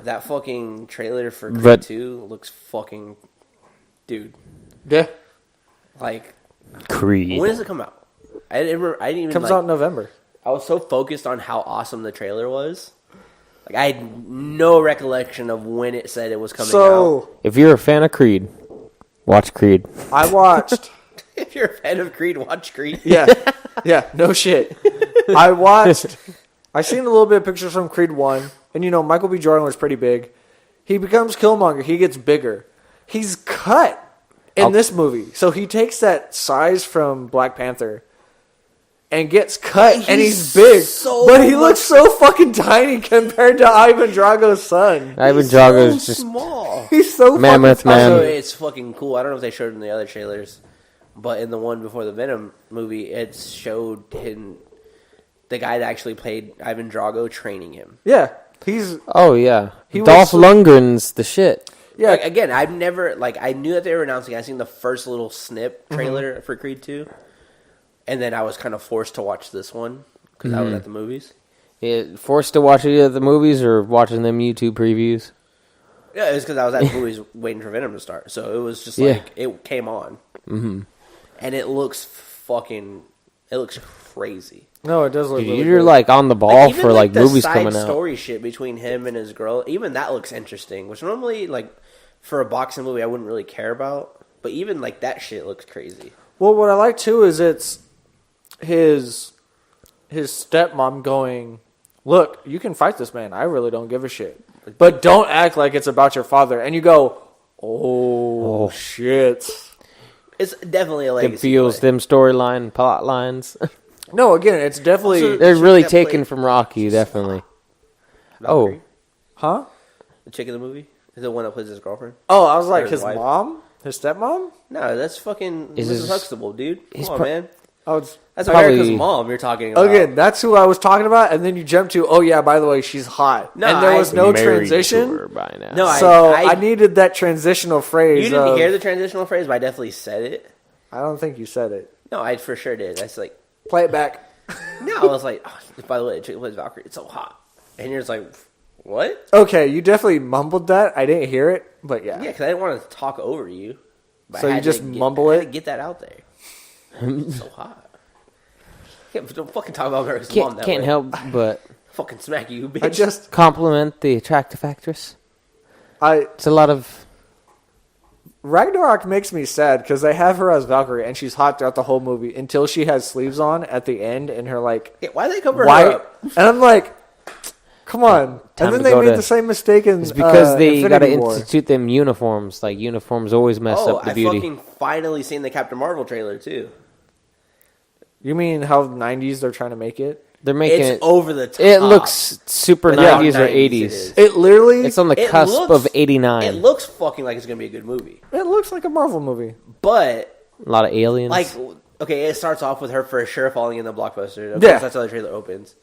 that fucking trailer for Creed 2 looks fucking... Dude. Yeah. Like... Creed. When does it come out? I didn't even... Comes out in November. I was so focused on how awesome the trailer was. Like, I had no recollection of when it said it was coming out. If you're a fan of Creed, watch Creed. I watched... If you're a fan of Creed, watch Creed. Yeah. Yeah, no shit. I seen a little bit of pictures from Creed 1, and Michael B. Jordan was pretty big. He becomes Killmonger. He gets bigger. He's cut in this movie. So he takes that size from Black Panther and gets cut, and he's big. But he looks so fucking tiny compared to Ivan Drago's son. Ivan Drago's just small. He's so mammoth fucking tiny. man. It's fucking cool. I don't know if they showed it in the other trailers, but in the one before the Venom movie, it showed him... The guy that actually played Ivan Drago training him. Yeah. He's... Oh, yeah. Dolph Lundgren's the shit. Yeah. Like, again, I've never... Like, I knew that they were announcing... I seen the first little snip trailer for Creed 2. And then I was kind of forced to watch this one. Because I was at the movies. Yeah, forced to watch either the movies or watching them YouTube previews? Yeah, it was because I was at the movies waiting for Venom to start. So it was just like... It came on. Mm-hmm. And it looks fucking... It looks crazy. No, it does look really you're good. like on the ball for like the movies side coming out. Story shit between him and his girl, even that looks interesting. Which normally, like, for a boxing movie, I wouldn't really care about. But even like that shit looks crazy. Well, what I like too is it's his stepmom going, "Look, you can fight this man. I really don't give a shit, but don't act like it's about your father." And you go, "Oh shit." It's definitely a legacy. It feels play. them storyline plot lines. No, again, it's definitely... They're really taken from Rocky, definitely. Valkyrie? Huh? The chick in the movie? Is the one that plays his girlfriend? Oh, I was like, His his wife? mom? His stepmom? No, that's fucking Is Mrs. his- Huxtable, dude. Come on, pro- man. Oh, it's... That's probably- America's mom you're talking about. Again, that's who I was talking about, and then you jump to, oh yeah, by the way, she's hot. No, and there was no Married to transition. her by now. No, So I I needed that transitional phrase. You didn't of- hear the transitional phrase, but I definitely said it. I don't think you said it. No, I for sure did. That's like... Play it back. No, I was like, oh, by the way, the chick plays Valkyrie. It's so hot. And you're just like, what? Okay, you definitely mumbled that. I didn't hear it, but yeah. Yeah, because I didn't want to talk over you. But So I you had just to mumble I had it? to get that out there. It's so hot. Don't fucking talk about America's mom that Can't way. help but Fucking smack you, bitch. I just... compliment the attractive actress. I It's a lot of... Ragnarok makes me sad because they have her as Valkyrie and she's hot throughout the whole movie until she has sleeves on at the end and her like Yeah, why do they cover white. her up? And I'm like, come on. Time And then to they go made to- the same mistake in It's because they got to Infinity War. institute them uniforms. Like, uniforms always mess up the I beauty. fucking finally seen the Captain Marvel trailer, too. You mean how 90s they're trying to make it? They're making It's it... over the top. It looks super But not 90s or 90s it 80s. is. It literally... It's on the It cusp looks- of 89. It looks fucking like it's going to be a good movie. It looks like a Marvel movie. But, A lot of aliens. like, okay, it starts off with her for sure falling in the blockbuster. Of Yeah. course, that's how the trailer opens.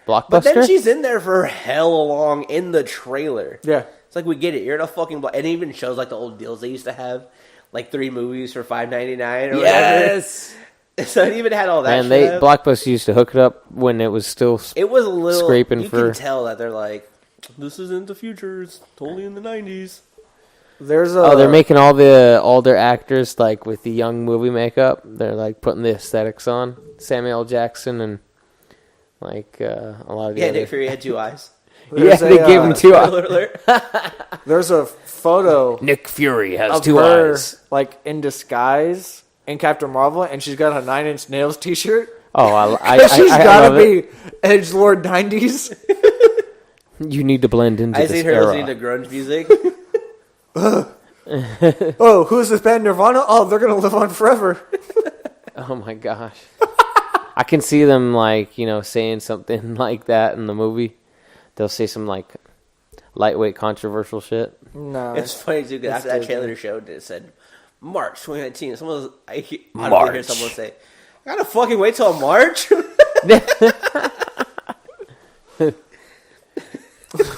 Blockbuster? But then she's in there for hella long in the trailer. Yeah. It's like, we get it. You're in a fucking... And it even shows, like, the old deals they used to have. Like, 3 movies for $5.99 or whatever. So it even had all that And shit. Blockbuster used to hook it up when it was still... It was a little... scraping you for- can tell that they're like, this isn't the future. It's totally in the 90s. There's a... Oh, they're making all their actors, like, with the young movie makeup. They're, like, putting the aesthetics on. Samuel L. Jackson and, like, a lot of the Yeah, other... Nick Fury had 2 eyes. Yeah, There's they a, gave him 2 eyes. Spoiler alert. There's a photo Nick Fury has of 2 her, eyes. like, in disguise in Captain Marvel, and she's got a 9 Inch Nails t-shirt. Oh, She's I gotta love it. be Edgelord 90s. You need to blend into I this seen her era. listening to grunge music. Oh, who's this band Nirvana? Oh, they're gonna live on forever. Oh, my gosh. I can see them, like, saying something like that in the movie. They'll say some, like, lightweight controversial shit. No. It's funny, too, because after that Disney. trailer showed, it said, March 2019. I honestly hear someone say, I gotta fucking wait till March?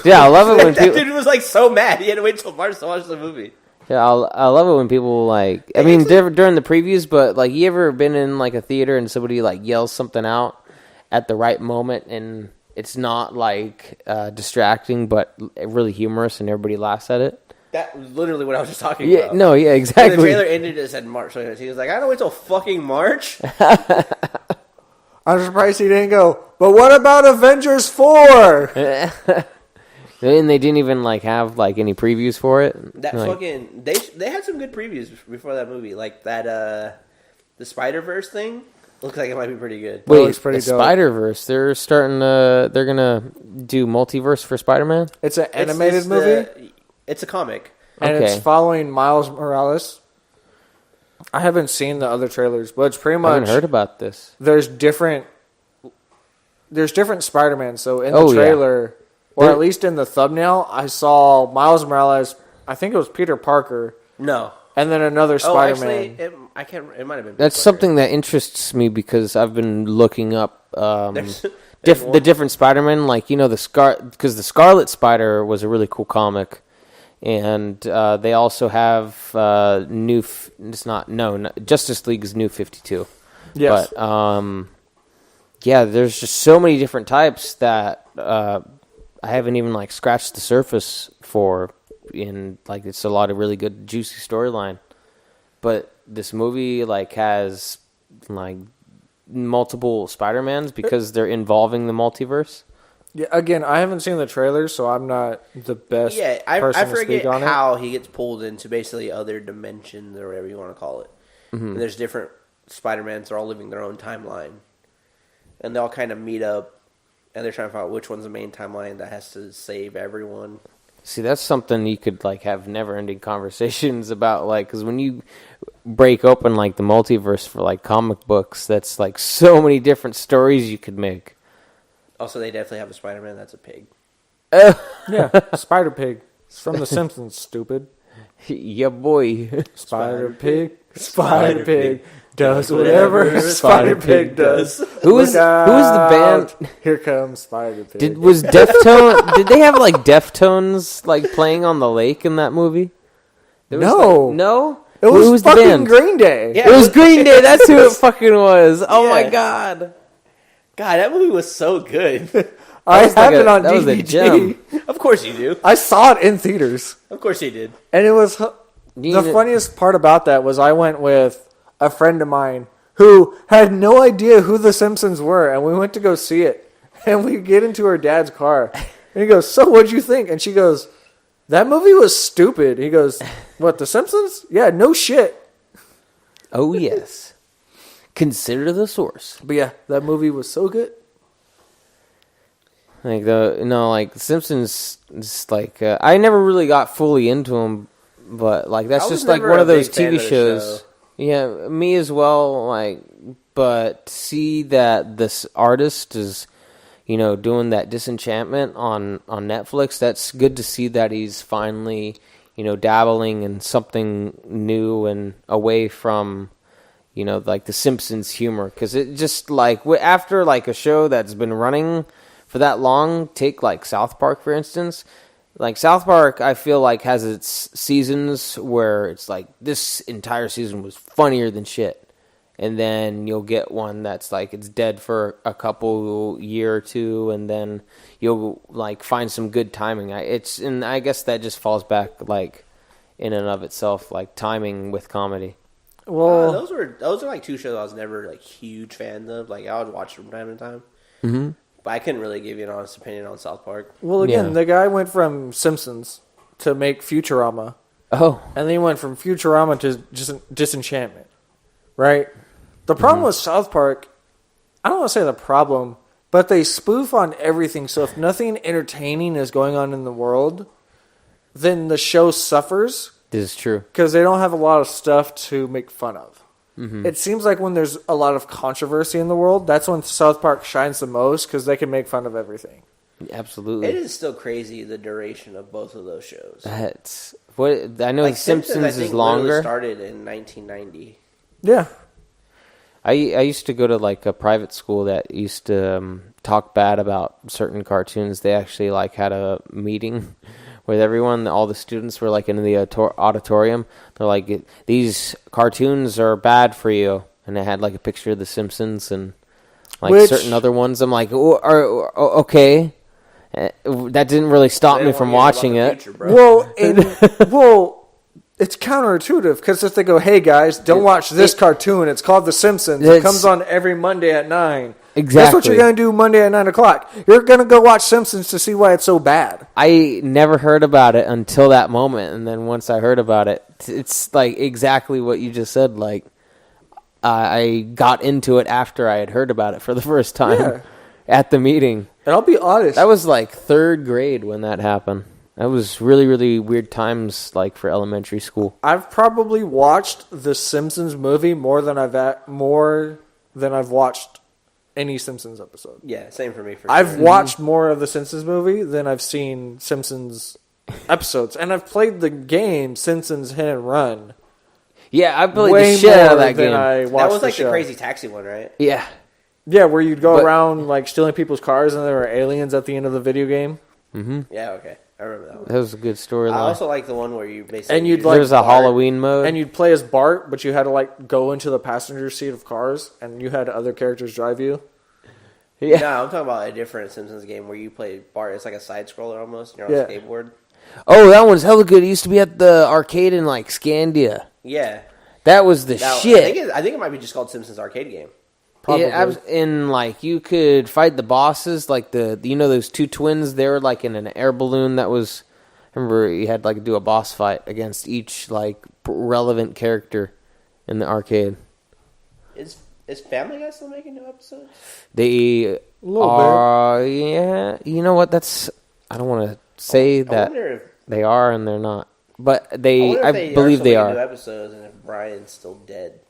Yeah, I love it when That people... dude was, like, so mad. He had to wait till March to watch the movie. Yeah, I love it when people, like... I mean, during the previews, but, like, you ever been in, like, a theater and somebody, like, yells something out at the right moment and it's not like distracting, but really humorous, and everybody laughs at it. That was literally what I was just talking Yeah, about. no, yeah, When exactly. the trailer ended, it said March. So he was like, I don't wait till fucking March. I'm surprised he didn't go, but what about Avengers 4? And they didn't even like have like any previews for it. That Like, fucking they had some good previews before that movie, like that the Spider-Verse thing. Looks like it might be pretty good. Well, wait, it's pretty dope. Spider-Verse. They're gonna do multiverse for Spider-Man. It's an animated It's movie, it's a comic. and Okay. it's following Miles Morales. I haven't seen the other trailers, but it's pretty I much haven't heard about this. there's different Spider-Man. So in Oh, the yeah. trailer, or There- at least in the thumbnail, I saw Miles Morales. I think it was Peter Parker, No. and then another Oh, Spider-Man. actually, I can't. It might have been. That's Peter something that interests me because I've been looking up There's the one- different Spider-Man. Like because the Scarlet Spider was a really cool comic, and they also have Justice League's New 52. Yes. But yeah, there's just so many different types that I haven't even like scratched the surface for. In like it's a lot of really good juicy storyline, but this movie like has like multiple Spider-Mans because they're involving the multiverse. Yeah, again, I haven't seen the trailers, so I'm not the best Yeah, I person to forget speak on it. how he gets pulled into basically other dimensions or whatever you want to call it. And there's different Spider-Mans. They're all living their own timeline, and they all kind of meet up, and they're trying to find out which one's the main timeline that has to save everyone. See, that's something you could like have never-ending conversations about, like because when you break open like the multiverse for like comic books, that's like so many different stories you could make. Also, they definitely have a Spider-Man that's a pig. Yeah, Spider Pig. It's from The Simpsons, stupid. Yeah, boy. Spider Pig, Spider Pig does whatever Spider Pig does. Who was Look the band? out, Here comes Spider Pig. Did Deftone? Did they have like Deftones like playing on the lake in that movie? There was, No. like, no. It Who was the fucking band? Green Day. Yeah. It was Green Day. That's who it fucking was. Oh Yeah. my god. God, that movie was so good. I was have like it on that was a DVD. gem. Of course you do. I saw it in theaters, Of course you did. and it was You the need- funniest part about that was I went with a friend of mine who had no idea who the Simpsons were, and we went to go see it. And we get into her dad's car, and he goes, "So what'd you think?" And she goes, "That movie was stupid." He goes, "What, The Simpsons? Yeah, no shit." Oh yes. Consider the source. But yeah, that movie was so good. Like like Simpsons. Just like I never really got fully into them, but like that's I was just like never one a of those big fan TV of the shows. show. Yeah, me as well. Like, but to see that this artist is, doing that Disenchantment on Netflix. That's good to see that he's finally, dabbling in something new and away from, like the Simpsons humor. Because it just like after like a show that's been running for that long, take like South Park for instance. Like South Park, I feel like has its seasons where it's like this entire season was funnier than shit, and then you'll get one that's like it's dead for a couple year or two, and then you'll like find some good timing. And I guess that just falls back like in and of itself, like timing with comedy. Well, Those are like two shows I was never like huge fans of. Like I would watch from time to time. Mm-hmm. But I couldn't really give you an honest opinion on South Park. well, again, Yeah. the guy went from Simpsons to make Futurama, Oh, and then he went from Futurama to just Disenchantment, right? The problem with South Park, I don't want to say the problem, but they spoof on everything. So if nothing entertaining is going on in the world, then the show suffers this is true. because they don't have a lot of stuff to make fun of. It seems like when there's a lot of controversy in the world, that's when South Park shines the most because they can make fun of everything. Absolutely. It is still crazy the duration of both of those shows. That's what I know. Like Simpsons I is think, longer. literally started in 1990. Yeah. I used to go to like a private school that used to talk bad about certain cartoons. They actually like had a meeting with everyone. All the students were like in the auditorium. They're like, "These cartoons are bad for you," and they had like a picture of The Simpsons and like certain other ones. I'm like, okay. That didn't really stop me from watching it. Future, Well, it's counterintuitive because if they go, "Hey guys, don't watch this cartoon. It's called The Simpsons. It comes on every Monday at 9." Exactly. That's what you're gonna do Monday at 9:00. You're gonna go watch Simpsons to see why it's so bad. I never heard about it until that moment, and then once I heard about it, it's like exactly what you just said. Like I got into it after I had heard about it for the first time at the meeting. And I'll be honest, That was like 3rd grade when that happened. That was really, really weird times, like for elementary school. I've probably watched the Simpsons movie more than I've watched any Simpsons episode. Yeah, same for me. I've watched more of the Simpsons movie than I've seen Simpsons episodes, and I've played the game Simpsons Hit and Run. Yeah, I played way the shit out more of that than game. I That watched was like the show. Crazy Taxi one, right? Yeah. Yeah, where you'd go around like stealing people's cars, and there were aliens at the end of the video game. Yeah, okay. I remember that one. That was a good storyline. I also like the one where you basically... And you'd There's a Bart, Halloween mode. and you'd play as Bart, but you had to like go into the passenger seat of cars, and you had other characters drive you. Yeah. No, I'm talking about a different Simpsons game where you play Bart. It's like a side-scroller almost, and you're on a skateboard. Oh, that one's hella good. It used to be at the arcade in like Scandia. Yeah. That was the shit. I think it might be just called Simpsons Arcade Game. Probably. Yeah, and like you could fight the bosses, like those two twins. They were like in an air balloon that was. Remember, you had like to do a boss fight against each like relevant character in the arcade. Is Family Guy still making new episodes? They are, yeah. You know what? I don't want to say that they are and they're not, but I believe they are. New episodes, and if Brian's still dead.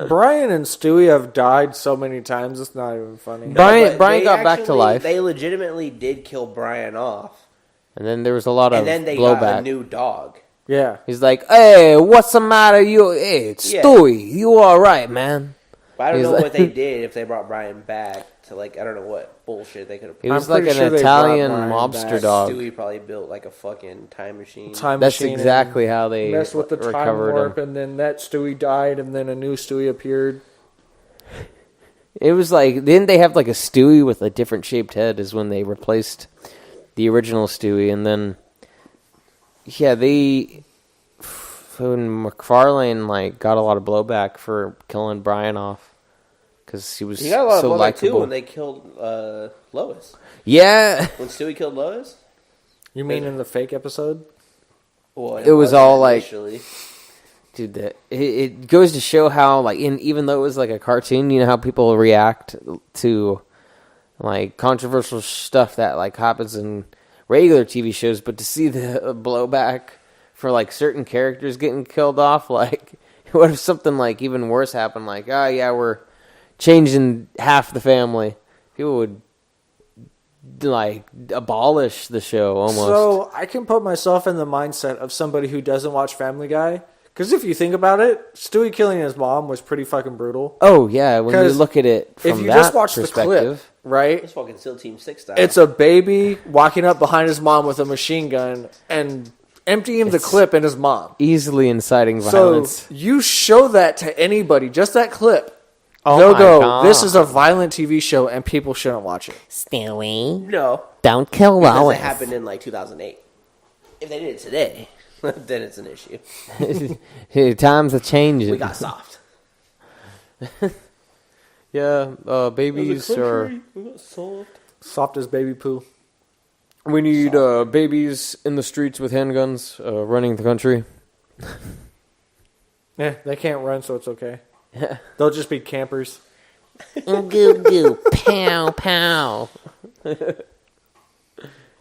Brian and Stewie have died so many times, it's not even funny. Brian got back to life. They legitimately did kill Brian off. And then there was a lot of blowback. And then they blowback. got a new dog. Yeah. He's like, "Hey, what's the matter? Hey, it's Stewie. You all right, man?" But I don't know what they did if they brought Brian back to, like, I don't know what bullshit they could have. He was like an Italian mobster dog. Stewie probably built like a fucking time machine. That's exactly how they messed with the time warp, and then that Stewie died, and then a new Stewie appeared. It was like, didn't they have like a Stewie with a different shaped head? Is when they replaced the original Stewie, and then when McFarlane like got a lot of blowback for killing Brian off. Because he was he got a lot so of blowback likable. too when they killed Lois. Yeah. When Stewie killed Lois? You mean in the fake episode? Well, it was all initially. like... Dude, it goes to show how, like, even though it was like a cartoon, you know how people react to, like, controversial stuff that, like, happens in regular TV shows, but to see the blowback for, like, certain characters getting killed off, like, what if something, like, even worse happened? Like, oh, yeah, we're changing half the family. People would, like, abolish the show almost. So I can put myself in the mindset of somebody who doesn't watch Family Guy. Because if you think about it, Stewie killing his mom was pretty fucking brutal. Oh, yeah, when you look at it from if you that just watch the perspective. clip, right? It's fucking SEAL Team 6 style. It's a baby walking up behind his mom with a machine gun and emptying the clip in his mom. Easily inciting violence. So you show that to anybody, just that clip. Oh they'll my go, God. This is a violent TV show and people shouldn't watch it. Stewie, No. don't kill Because Lois. it happened in, like, 2008. If they did it today, then it's an issue. Hey, times are changing. We got soft. Yeah, babies are... We got soft. Soft as baby poo. We need babies in the streets with handguns running the country. Yeah, they can't run, so it's okay. They'll just be campers. Goo goo, pow pow.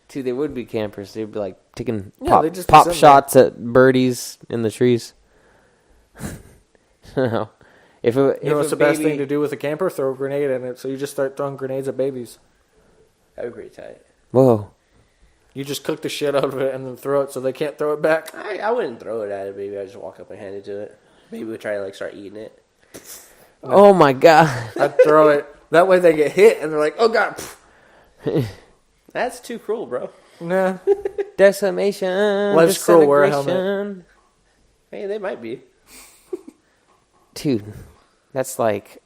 Dude, they would be campers. They'd be like taking they'd just be pop sitting shots at birdies in the trees. No. If You know what's the best thing to do with a camper? Throw a grenade in it. So you just start throwing grenades at babies. That'd be pretty tight. Whoa. You just cook the shit out of it and then throw it so they can't throw it back. I wouldn't throw it at a baby. I'd just walk up and hand it to it. Maybe we'd try to, like, start eating it. Oh my God. I'd throw it. That way they get hit and they're like, oh God. That's too cruel, bro. Nah. Decimation. Life's cruel, wear a helmet. Hey, they might be. Dude, that's like...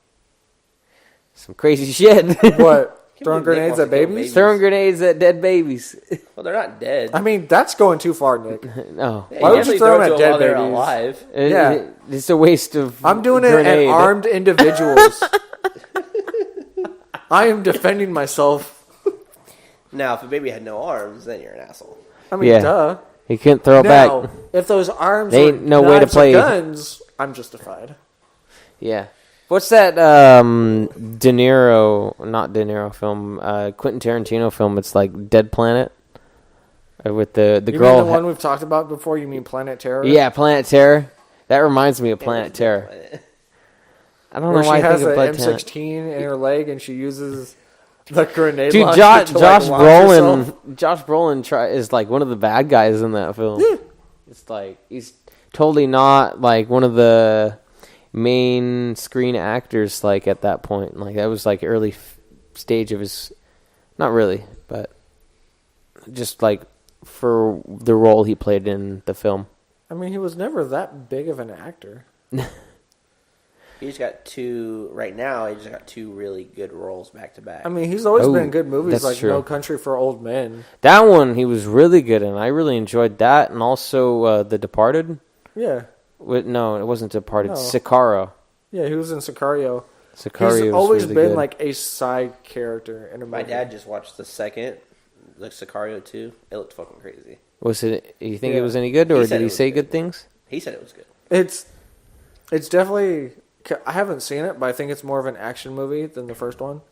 some crazy shit. What? Can't Throwing believe Nick grenades wants at to kill babies? Throwing grenades at dead babies. Well, they're not dead. I mean, that's going too far, Nick. No. Yeah, Why would definitely you throw them it at to 'em while dead they're babies? alive. Yeah. It's a waste of I'm doing it grenade. at armed individuals. I am defending myself. Now, if a baby had no arms, then you're an asshole. I mean, Yeah. duh. He couldn't throw it Now, back. if those arms They were ain't no way to knives or play. guns, I'm justified. Yeah. What's that Not De Niro film, Quentin Tarantino film? It's like Dead Planet. With the You girl. mean the one we've talked about before? You mean Planet Terror? Yeah, Planet Terror. That reminds me of Planet Terror. I don't Where know why she I has think of an Blood Planet. M16 in her leg and she uses the grenade Dude, launcher Josh to, like, launch herself. Brolin is like one of the bad guys in that film. It's like he's totally not like one of the main screen actors. Like at that point, like that was like early stage of his. Not really, but just like for the role he played in the film. I mean, he was never that big of an actor. He just got two, right now, he just got two really good roles back to back. I mean, he's always Oh, been in good movies that's like true. No Country for Old Men. That one he was really good in. I really enjoyed that, and also The Departed. Yeah. No, it wasn't Departed. No. Sicario. Yeah, he was in Sicario. Sicario He's was always really been good. like a side character in a movie. My dad just watched the second, like Sicario 2. It looked fucking crazy. Was it? You think Yeah. it was any good, or He said did it he was say good. good things? He said it was good. It's definitely. I haven't seen it, but I think it's more of an action movie than the first one.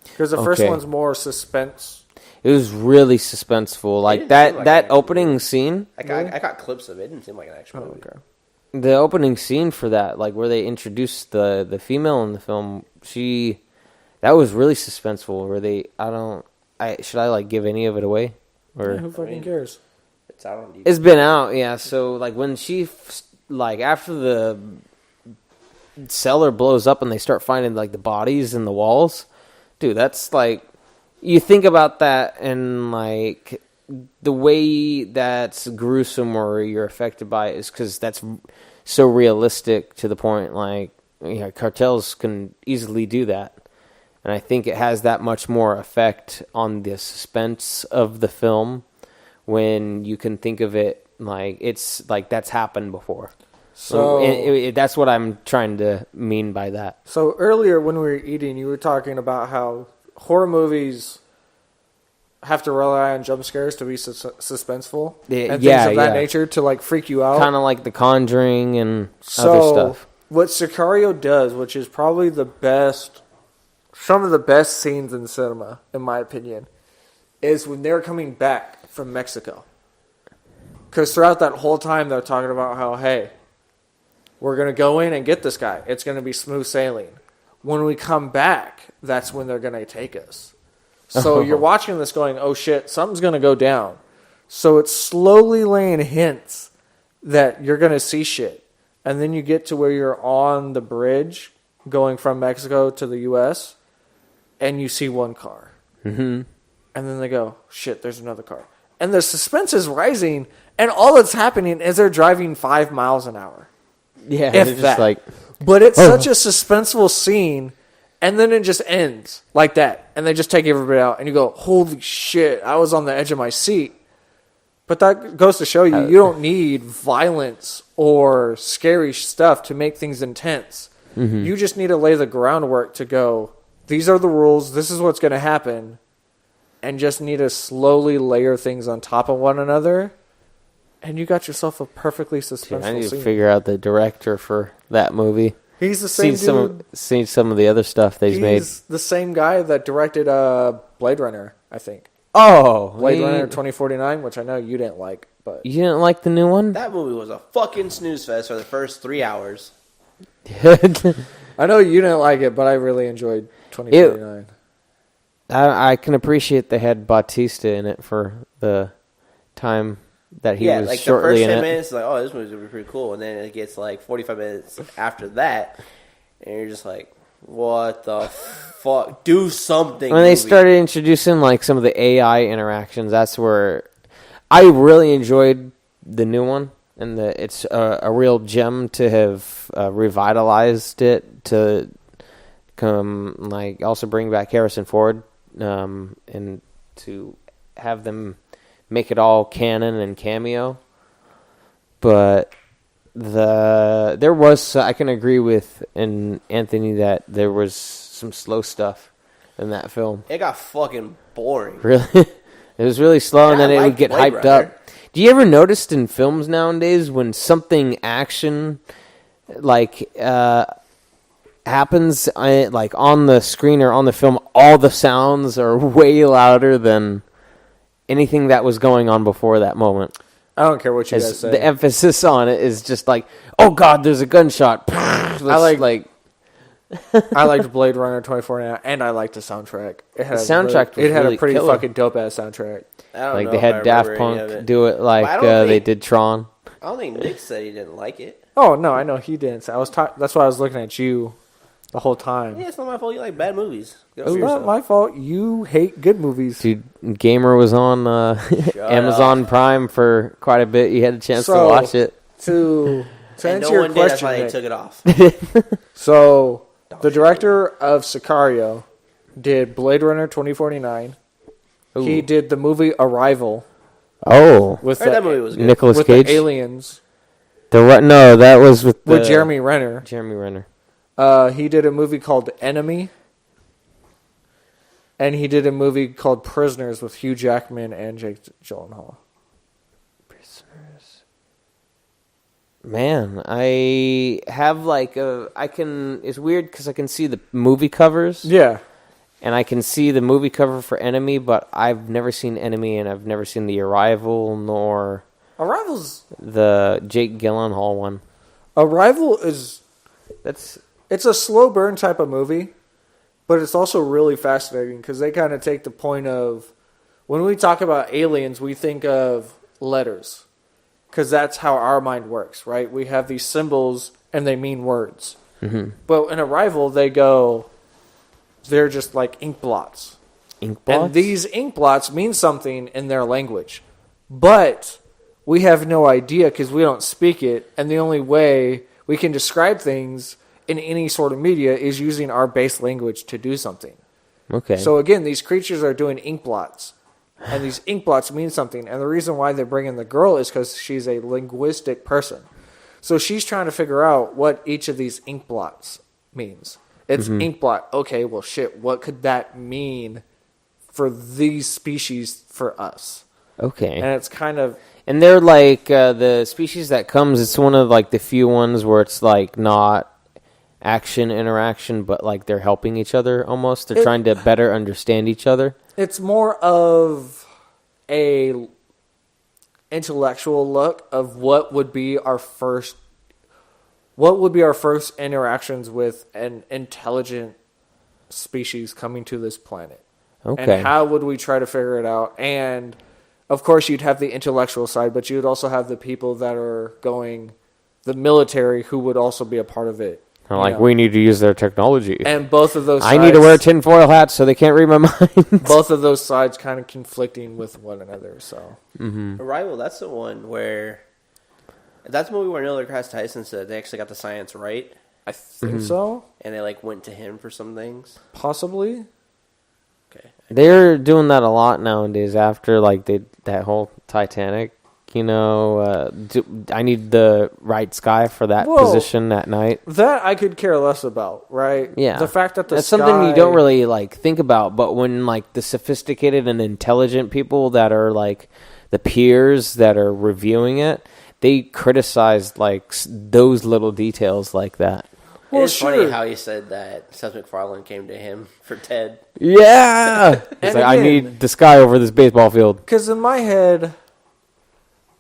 Because the first Okay. one's more suspense. It was really suspenseful. Like didn't that seem like that an opening scene, I got clips of it. It didn't seem like an action movie. Okay. the opening scene for that, like where they introduced the female in the film, that was really suspenseful. Where should I like give any of it away? Or Yeah, who fucking cares? It's out on DVD. it's been out, yeah. So like when like after the cellar blows up and they start finding like the bodies in the walls, dude, that's like you think about that and like the way that's gruesome or you're affected by it is because that's so realistic to the point like cartels can easily do that, and I think it has that much more effect on the suspense of the film when you can think of it like it's like that's happened before. So That's what I'm trying to mean by that. So earlier when we were eating, you were talking about how horror movies have to rely on jump scares to be suspenseful and things of that nature to like freak you out. Kind of like The Conjuring and So other stuff. what Sicario does, which is probably some of the best scenes in cinema, in my opinion, is when they're coming back from Mexico. Because throughout that whole time, they're talking about how, hey, we're going to go in and get this guy. It's going to be smooth sailing. When we come back, that's when they're going to take us. So you're watching this going, oh shit, something's going to go down. So it's slowly laying hints that you're going to see shit. And then you get to where you're on the bridge going from Mexico to the U.S. and you see one car. Mm-hmm. And then they go, shit, there's another car. And the suspense is rising, and all that's happening is they're driving 5 miles an hour. Yeah, If they're just that. like But it's such a suspenseful scene, and then it just ends like that. And they just take everybody out, and you go, holy shit, I was on the edge of my seat. But that goes to show you, you don't need violence or scary stuff to make things intense. Mm-hmm. You just need to lay the groundwork to go, these are the rules, this is what's going to happen, and just need to slowly layer things on top of one another, and you got yourself a perfectly suspenseful I need to scene. figure out the director for that movie. He's the same dude. Seen some of the other stuff they've made. He's the same guy that directed Blade Runner, I think. Oh, Blade Runner 2049, which I know you didn't like, but You didn't like the new one? That movie was a fucking snooze fest for the first 3 hours. I know you didn't like it, but I really enjoyed 2049. I can appreciate they had Bautista in it for the time that he was like the first shortly 10 in it. minutes, like, oh, this movie's gonna be pretty cool, and then it gets like 45 minutes after that, and you're just like, what the fuck? Do something. When they movie. started introducing like some of the AI interactions, that's where I really enjoyed the new one, and it's a real gem to have revitalized it to also bring back Harrison Ford, and to have them make it all canon and cameo. But there was, I can agree with Anthony that there was some slow stuff in that film. It got fucking boring. Really? It was really slow, and then it would get hyped up. Do you ever notice in films nowadays when something action happens on the screen or on the film, all the sounds are way louder than anything that was going on before that moment? I don't care what you guys say. The emphasis on it is just like, oh god, there's a gunshot. I liked Blade Runner 2049, and I liked the soundtrack. It had a pretty killer. fucking dope ass soundtrack. Like they had Daft Punk do it like they did Tron. I don't think Nick said he didn't like it. Oh no, I know he didn't. That's why I was looking at you the whole time. Yeah, it's not my fault. You like bad movies. It's not my fault. You hate good movies. Dude, Gamer was on Amazon Prime for quite a bit. You had a chance to watch it. To answer no your one question, did, that's why they Nick, took it off. So the director of Sicario did Blade Runner 2049. Ooh. He did the movie Arrival. Oh, that movie was good. Nicolas Cage, the aliens. That was with Jeremy Renner. Jeremy Renner. He did a movie called Enemy. And he did a movie called Prisoners with Hugh Jackman and Jake Gyllenhaal. Prisoners. Man, I have it's weird because I can see the movie covers. Yeah. And I can see the movie cover for Enemy, but I've never seen Enemy, and I've never seen The Arrival, nor the Jake Gyllenhaal one. Arrival is... It's a slow burn type of movie, but it's also really fascinating because they kind of take the point of, when we talk about aliens, we think of letters because that's how our mind works, right? We have these symbols and they mean words. Mm-hmm. But in Arrival, they're just like ink blots. Ink blots? And these ink blots mean something in their language. But we have no idea because we don't speak it, and the only way we can describe things in any sort of media is using our base language to do something. Okay. So again, these creatures are doing ink blots, and these ink blots mean something. And the reason why they bring in the girl is because she's a linguistic person. So she's trying to figure out what each of these ink blots means. It's ink blot. Okay, well, shit, what could that mean for these species for us? Okay. And it's kind of... And they're like, the species that comes, it's one of like the few ones where it's like not action interaction, but like they're helping each other almost. They're trying to better understand each other. It's more of a intellectual look of what would be our first interactions with an intelligent species coming to this planet. Okay. And how would we try to figure it out? And of course you'd have the intellectual side, but you'd also have the people that are going, the military, who would also be a part of it. We need to use their technology. And both of those sides... I need to wear tinfoil hats so they can't read my mind. Both of those sides kind of conflicting with one another, so... Mm-hmm. Arrival, that's the one where... That's the movie where Neil deGrasse Tyson said they actually got the science right. I think so. And they went to him for some things. Possibly. Okay. They're doing that a lot nowadays after that whole Titanic. I need the right sky for that position at night. That I could care less about, right? Yeah. The fact that that's something you don't really think about, but when the sophisticated and intelligent people that are the peers that are reviewing it, they criticize those little details like that. Well, it's funny how he said that Seth MacFarlane came to him for Ted. Yeah! He's I need the sky over this baseball field. Because in my head,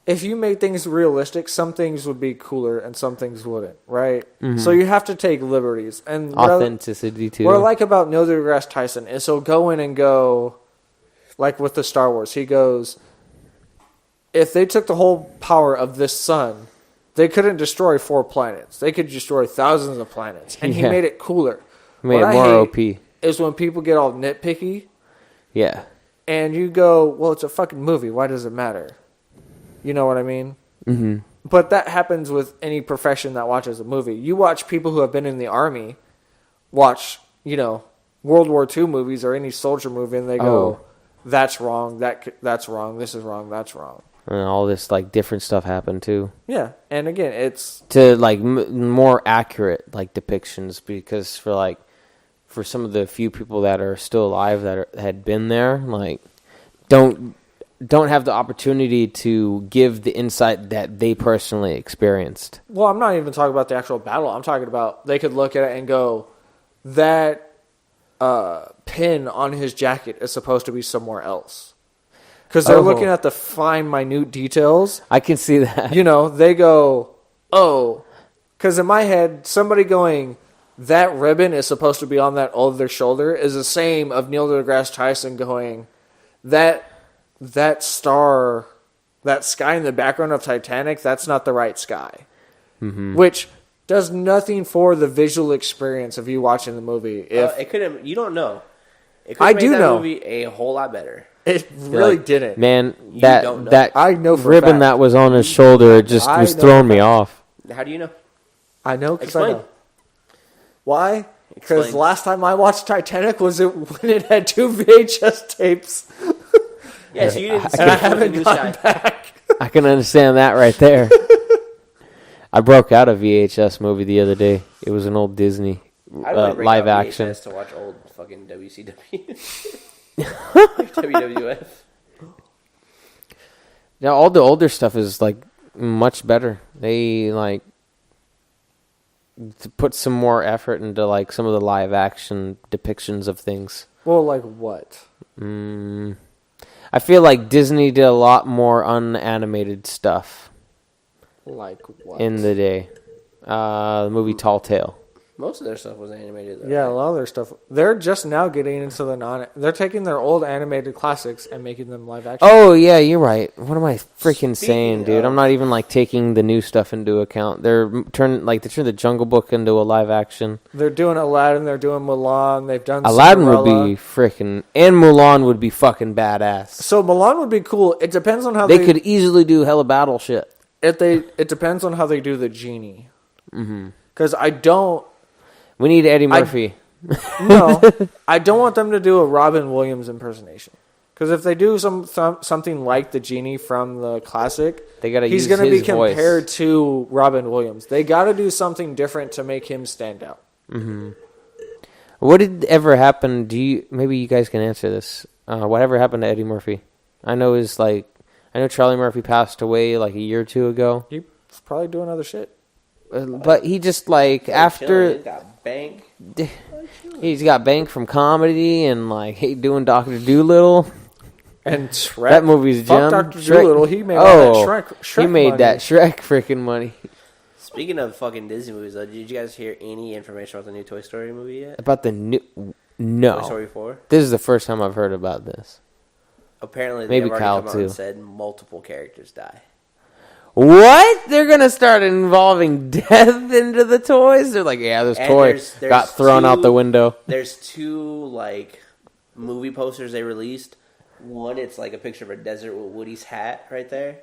if you made things realistic, some things would be cooler and some things wouldn't, right? Mm-hmm. So you have to take liberties. And authenticity, too. What I like about Neil deGrasse Tyson is he'll go in and go, with the Star Wars, he goes, if they took the whole power of this sun, they couldn't destroy 4 planets. They could destroy thousands of planets. And he made it cooler. He made it more OP. Is when people get all nitpicky. Yeah. And you go, well, it's a fucking movie. Why does it matter? You know what I mean? Mm-hmm. But that happens with any profession that watches a movie. You watch people who have been in the army watch, World War II movies or any soldier movie, and they go, "That's wrong. That's wrong. This is wrong. That's wrong." And all this like different stuff happened too. Yeah, and again, it's to like more accurate like depictions, because for some of the few people that are still alive that had been there, like don't have the opportunity to give the insight that they personally experienced. Well, I'm not even talking about the actual battle. I'm talking about they could look at it and go, that pin on his jacket is supposed to be somewhere else. Because they're looking at the fine, minute details. I can see that. They go, oh. Because in my head, somebody going, that ribbon is supposed to be on that other shoulder is the same of Neil deGrasse Tyson going, that star, that sky in the background of Titanic, that's not the right sky. Mm-hmm. Which does nothing for the visual experience of you watching the movie. It could have. You don't know. It could I have made do that know. Movie a whole lot better. It really didn't. Man, don't know. that I know for a ribbon fact. that was on his shoulder just was throwing me off. How do you know? I know because I know. Explain. Why? Because Explain. last time I watched Titanic was when it had 2 VHS tapes. Yeah, so you didn't see And I it from the haven't new gone side. back. I can understand that right there. I broke out a VHS movie the other day. It was an old Disney I really break live out action. VHS to watch old fucking WCW. Like WWF. Yeah, all the older stuff is like much better. They like to put some more effort into like some of the live action depictions of things. Well, like what? I feel like Disney did a lot more unanimated stuff Like what? in the day. The movie Tall Tale. Most of their stuff was animated, though. Yeah, a lot of their stuff. They're just now getting into the they're taking their old animated classics and making them live action. Oh yeah, you're right. What am I freaking saying, Speaking dude? of- I'm not even like taking the new stuff into account. They turned the Jungle Book into a live action. They're doing Aladdin. They're doing Mulan. They've done Aladdin Cinderella. would be freaking, and Mulan would be fucking badass. So Mulan would be cool. It depends on how They could easily do hella battle shit. It depends on how they do the genie. Because I don't. We need Eddie Murphy. No, I don't want them to do a Robin Williams impersonation. Because if they do something like the genie from the classic, They gotta he's use going to be his voice. compared to Robin Williams. They got to do something different to make him stand out. What did ever happen? Maybe you guys can answer this? Whatever happened to Eddie Murphy? I know Charlie Murphy passed away like a year or two ago. He's probably doing other shit. But he just like He's after got bank. he's got bank from comedy and like doing Dr. Doolittle. And Shrek. That movie's Fuck gem. Dr. Doolittle. He made all that Shrek he made money. that Shrek freaking money. Speaking of fucking Disney movies, though, did you guys hear any information about the new Toy Story movie yet? About the new Toy Story 4? This is the first time I've heard about this. Apparently, Maybe they've already Kyle, come out too. and said multiple characters die. What? They're gonna start involving death into the toys? They're like, yeah, this And toy there's got thrown out the window. There's 2 like movie posters they released. One, it's like a picture of a desert with Woody's hat right there.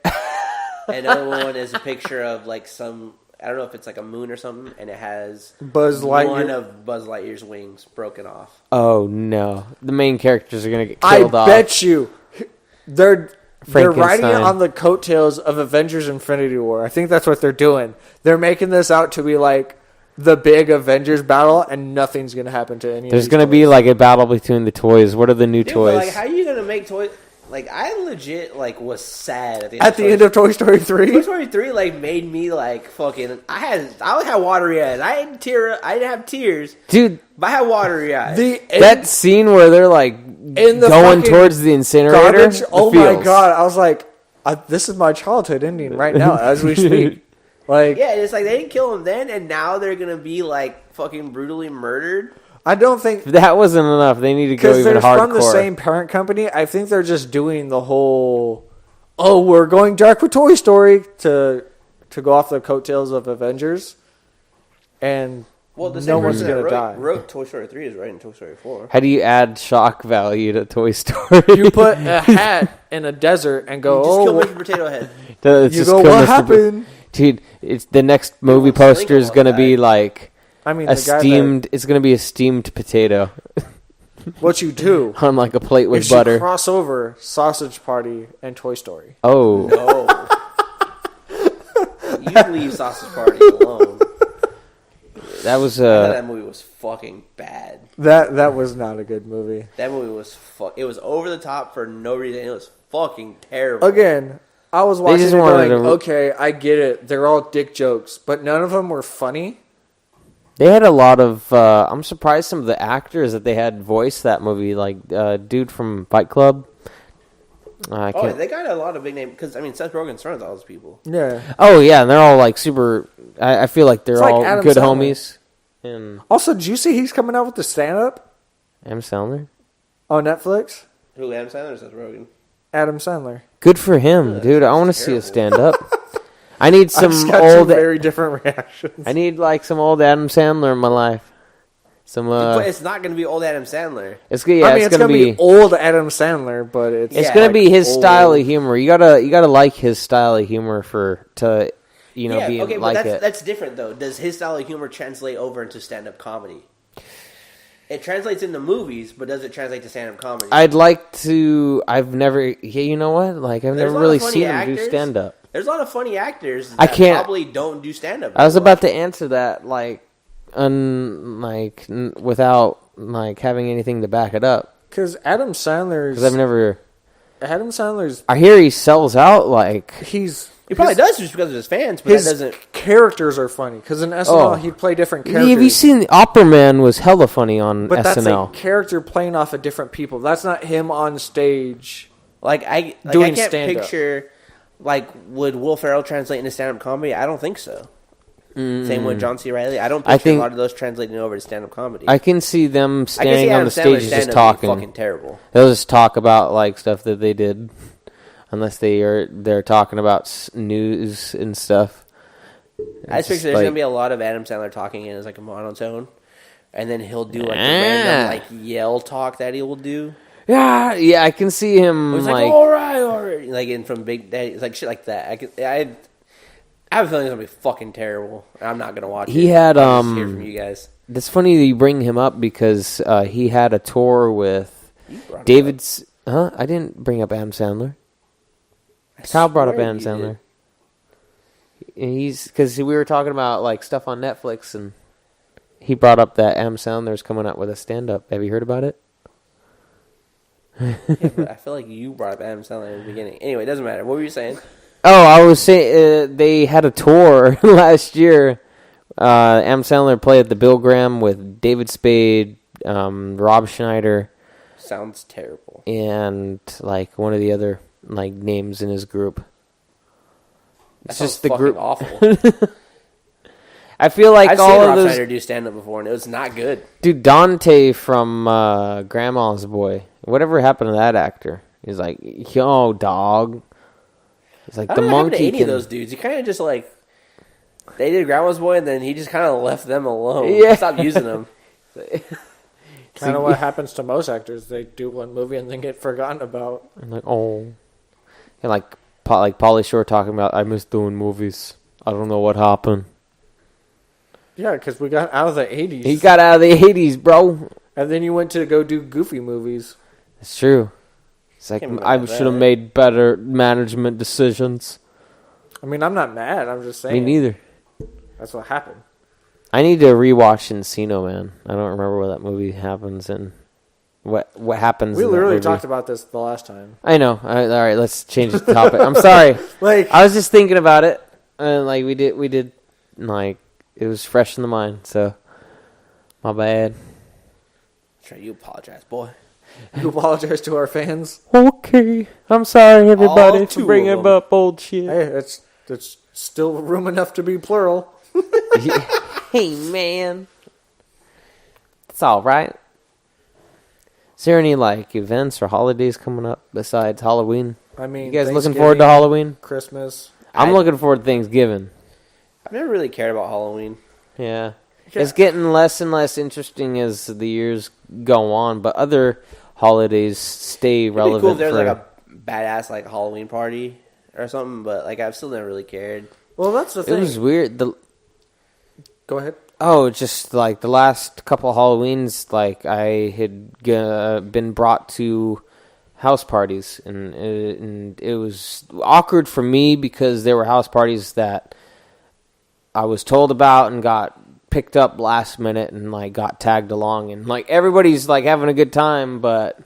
Another one is a picture of like some, I don't know if it's like a moon or something, and it has Buzz Lightyear. one of Buzz Lightyear's wings broken off. Oh no, the main characters are gonna get killed off. I bet you they're riding Frankenstein. on the coattails of Avengers Infinity War. I think that's what they're doing. They're making this out to be like the big Avengers battle, and nothing's going to happen to any There's of these gonna be toys. like a battle between the toys. What are the new Dude, toys? but like, how are you gonna make toys? Like, I legit like was sad At the end of Toy Story 3. Toy Story 3 like made me like fucking. I had watery eyes. I didn't have tears, Dude, but I had watery eyes. that scene where they're like in the going fucking towards the incinerator. garbage. the Oh my feels. god! I was like, this is my childhood ending right now as we speak. Like, Yeah, it's like they didn't kill him then, and now they're gonna be like fucking brutally murdered. I don't think That wasn't enough. They need to go because even they're hardcore. from the same parent company. I think they're just doing the whole. Oh, we're going dark with Toy Story to go off the coattails of Avengers, and Well, the no same one's person gonna that die. wrote Toy Story 3 is writing Toy Story 4. How do you add shock value to Toy Story? You put a hat in a desert and go, Just kill oh, Mr. Potato Head. It's you just go, kill what Mr. happened? Dude, it's the next movie wants poster is Lincoln gonna all be die. like I mean, It's going to be a steamed potato. What you do on like a plate with is butter. you cross over Sausage Party and Toy Story. Oh. No. You leave Sausage Party alone. That was that movie was fucking bad. That was not a good movie. That movie was it was over the top for no reason. It was fucking terrible. Again, I was watching it going, okay, I get it. They're all dick jokes, but none of them were funny. They had a lot of. I'm surprised some of the actors that they had voiced that movie, like dude from Fight Club. They got a lot of big names because I mean Seth Rogen's friends with all those people. Yeah. Oh yeah, and they're all like super. I feel like they're all Adam good Sandler. homies. And Also, did you see he's coming out with the stand-up Adam Sandler. on Netflix? Who, Adam Sandler or Seth Rogen? Adam Sandler. Good for him, dude. I want to see a stand-up. I need some two very different reactions. I need like some old Adam Sandler in my life. But it's not going to be old Adam Sandler. It's going to be old Adam Sandler, but it's going to be his style of humor. You gotta like his style of humor be okay, like but it. That's different though. Does his style of humor translate over into stand-up comedy? It translates into movies, but does it translate to stand-up comedy? I'd like to. I've never. Yeah, you know what? Like I've never really seen him do stand-up. There's a lot of funny actors that probably don't do stand-up. I was about to answer that, without having anything to back it up. Because Adam Sandler's. Because I've never. Adam Sandler's. I hear he sells out He probably does just because of his fans, but his that doesn't. Characters are funny because in SNL he'd play different characters. Have you seen Opera Man was hella funny on but SNL? That's a character playing off of different people. That's not him on stage. I can't picture. Would Will Ferrell translate into stand-up comedy? I don't think so. Same with John C. Reilly. I don't picture a lot of those translating over to stand-up comedy. I can see them standing on the stage just talking. Fucking terrible. They'll just talk about stuff that they did, unless they're talking about news and stuff. I just picture there's gonna be a lot of Adam Sandler talking in as a monotone, and then he'll do the random yell talk that he will do. Yeah, I can see him He's all right, in from Big Daddy, it's shit like that. I have a feeling it's gonna be fucking terrible. I'm not gonna watch it. He had I'll just hear from you guys. It's funny that you bring him up because he had a tour with David's. I didn't bring up Adam Sandler. Kyle brought up Adam Sandler. He's because we were talking about stuff on Netflix, and he brought up that Adam Sandler's coming out with a stand-up. Have you heard about it? Yeah, but I feel like you brought up Adam Sandler in the beginning. Anyway, it doesn't matter. What were you saying? Oh, I was saying they had a tour last year. Adam Sandler played at the Bill Graham with David Spade, Rob Schneider. Sounds terrible. And one of the other names in his group. It's just the group awful. I feel like I've all seen of Rob those Schneider do stand up before, and it was not good. Dude, Dante from Grandma's Boy. Whatever happened to that actor? He's like, yo, dog. He's like I the don't monkey. To any of those dudes, he kind of just they did Grandma's Boy, and then he just kind of left them alone. Yeah. Stopped using them. Kind of what happens to most actors. They do one movie and then get forgotten about. I'm like, oh. And like Pauly Shore talking about, I miss doing movies. I don't know what happened. Yeah, because we got out of the 80s. He got out of the 80s, bro. And then you went to go do goofy movies. It's true. It's like, I should have made better management decisions. I mean, I'm not mad. I'm just saying. Me neither. That's what happened. I need to rewatch Encino Man. I don't remember where that movie happens and what happens. We literally talked about this the last time. I know. All right, let's change the topic. I'm sorry. I was just thinking about it, and we did it was fresh in the mind. So my bad. Try you apologize, boy. You apologize to our fans. Okay, I'm sorry, everybody, for bringing up old shit. Hey, that's still room enough to be plural. Hey, man. It's all right. Is there any events or holidays coming up besides Halloween? I mean, you guys looking forward to Halloween? Christmas. I'm looking forward to Thanksgiving. I've never really cared about Halloween. Yeah. It's getting less and less interesting as the years go on, but other holidays stay relevant. It'd be cool if there was a badass Halloween party or something, but I've still never really cared. Well, that's the thing. It was weird. Go ahead. Oh, just like the last couple of Halloweens, like I had been brought to house parties, and it was awkward for me because there were house parties that I was told about and got picked up last minute and like got tagged along, and like everybody's like having a good time, but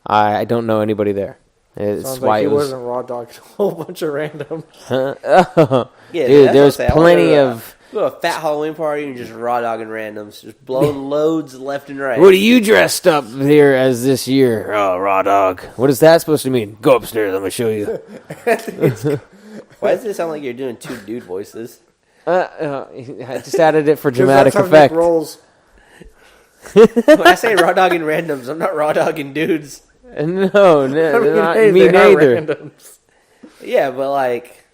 I don't know anybody there. It's Sounds why like he it was wasn't raw dogged a whole bunch of randoms. Yeah, dude, there's plenty of. Go to a fat Halloween party and just raw dogging randoms, just blowing loads left and right. What are you dressed up here as this year? Oh, raw dog. What is that supposed to mean? Go upstairs, I'm gonna show you. Why does it sound like you're doing two dude voices? I just added it for dramatic that's how effect. Nick rolls. When I say raw dogging randoms, I'm not raw dogging dudes. No, not hey, me they are neither. randoms. Yeah, but like,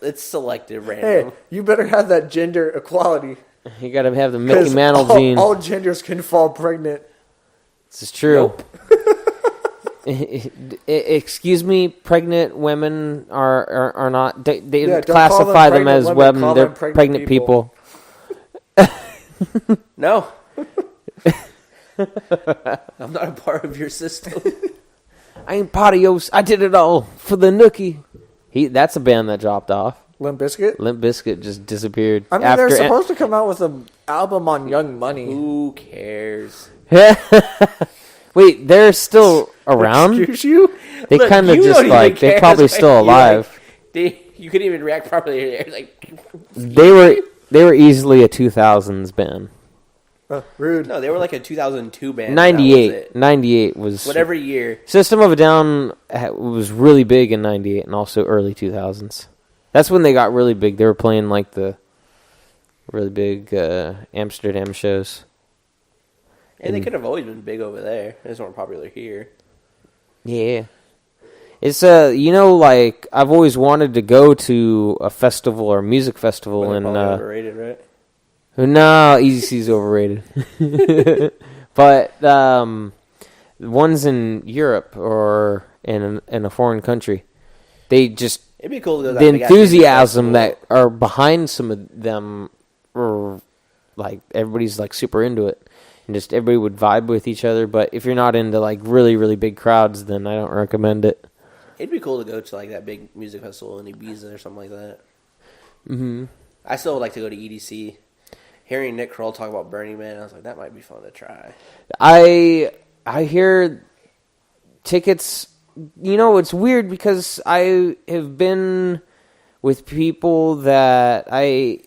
it's selective random. Hey, you better have that gender equality. You gotta have the Mickey 'Cause Mantle gene. all genders can fall pregnant. This is true. Nope. Excuse me, pregnant women are not. They Yeah, don't classify call them them as pregnant women. women, They're call them pregnant people. No. I'm not a part of your system. I ain't part of yours. I did it all for the nookie. That's a band that dropped off. Limp Bizkit? Limp Bizkit just disappeared. I mean, they're supposed to come out with an album on Young Money. Who cares? Wait, they're still around? Excuse you? They Look, kind of you just don't even like they're care. probably It's still like, alive. you couldn't even react properly. Like, They were easily a 2000s band. Rude. no, they were like a 2002 band. 98. 98 was Whatever year. System of a Down was really big in 98 and also early 2000s. That's when they got really big. They were playing like the really big Amsterdam shows. And they could have always been big over there. They just weren't popular here. Yeah. It's like I've always wanted to go to a festival or music festival But they're in probably overrated, right? No, EDC's overrated. But ones in Europe or in a foreign country, they just It'd be cool to go to the that big-ass music enthusiasm festival. that are behind some of them, are like everybody's like super into it, and just everybody would vibe with each other. But if you're not into like really really big crowds, then I don't recommend it. It'd be cool to go to like that big music festival in Ibiza or something like that. Mm-hmm. I still would like to go to EDC. Hearing Nick Kroll talk about Burning Man, I was like, that might be fun to try. I hear tickets. You know, it's weird because I have been with people that I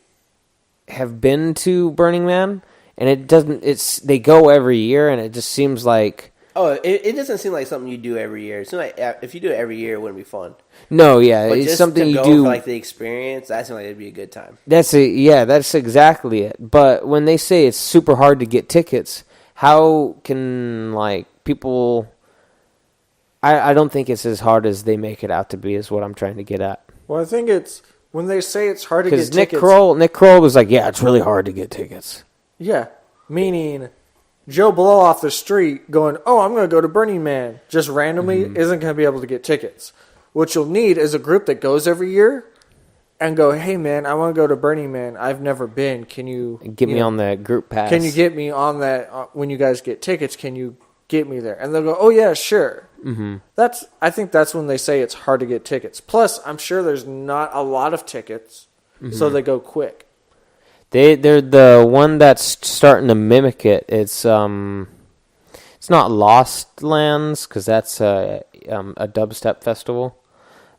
have been to Burning Man, and it doesn't. They go every year, and it just seems like. Oh, it doesn't seem like something you do every year. It seems like if you do it every year, it wouldn't be fun. No, yeah, But it's just something to you go do. for like the experience, that seems like it'd be a good time. That's exactly it. But when they say it's super hard to get tickets, how can like people? I don't think it's as hard as they make it out to be. Is what I'm trying to get at. Well, I think it's when they say it's hard to get Because tickets. Nick Kroll was like, yeah, it's really hard to get tickets. Yeah, meaning Joe Blow off the street going, oh, I'm going to go to Burning Man, just randomly isn't going to be able to get tickets. What you'll need is a group that goes every year and go, hey, man, I want to go to Burning Man. I've never been. Can you Get me on that group pass. Can you get me on that when you guys get tickets? Can you get me there? And they'll go, oh, yeah, sure. Mm-hmm. I think that's when they say it's hard to get tickets. Plus, I'm sure there's not a lot of tickets, so they go quick. They're the one that's starting to mimic it. It's not Lost Lands because that's a dubstep festival,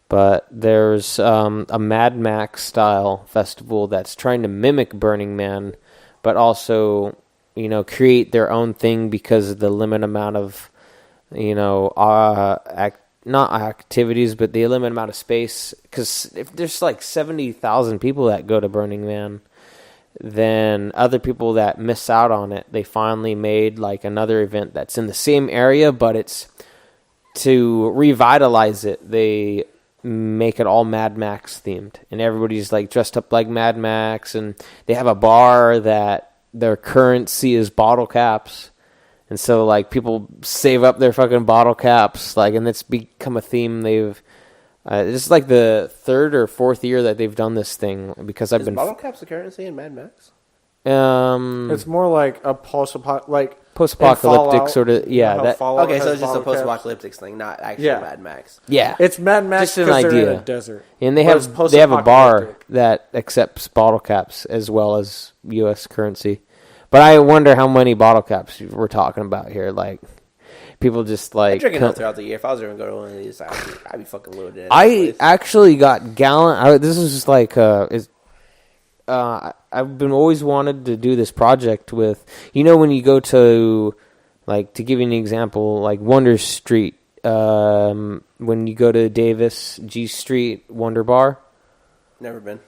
but there's a Mad Max style festival that's trying to mimic Burning Man, but also create their own thing because of the limited amount of not activities, but the limited amount of space. Because if there's like 70,000 people that go to Burning Man, then other people that miss out on it, they finally made like another event that's in the same area, but it's to revitalize it. They make it all Mad Max themed, and everybody's like dressed up like Mad Max, and they have a bar that their currency is bottle caps. And so, like, people save up their fucking bottle caps, like, and it's become a theme. This is like the third or fourth year that they've done this thing because I've been bottle caps the currency in Mad Max? It's more like a post-apocalyptic sort of. Yeah. Okay, so it's just a post-apocalyptic thing, not actually Mad Max. Yeah. It's Mad Max Just an because they're idea. in a desert. And they have a bar that accepts bottle caps as well as U.S. currency. But I wonder how many bottle caps we're talking about here. Like, people just like... I drink enough throughout the year. If I was ever going to go to one of these, I'd be fucking loaded. I actually got gallon... This is just like... I've been always wanted to do this project with... You know when you go to... Like, to give you an example, like Wonder Street... when you go to Davis G Street Wonder Bar. Never been.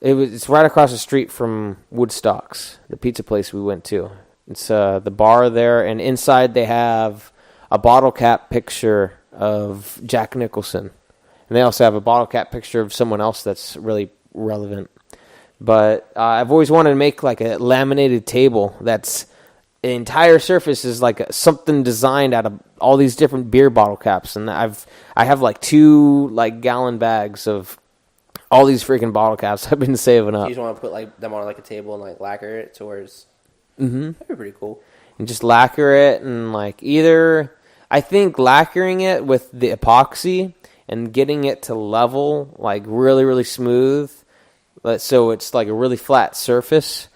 It's right across the street from Woodstock's, the pizza place we went to. It's the bar there, and inside they have a bottle cap picture of Jack Nicholson, and they also have a bottle cap picture of someone else that's really relevant. But I've always wanted to make like a laminated table that's the entire surface is like something designed out of all these different beer bottle caps, and I have like 2 like gallon bags of all these freaking bottle caps I've been saving up. You just want to put like them on like a table and like lacquer it to where it's... That'd be pretty cool. And just lacquer it, and like either I think lacquering it with the epoxy and getting it to level like really really smooth, so it's like a really flat surface.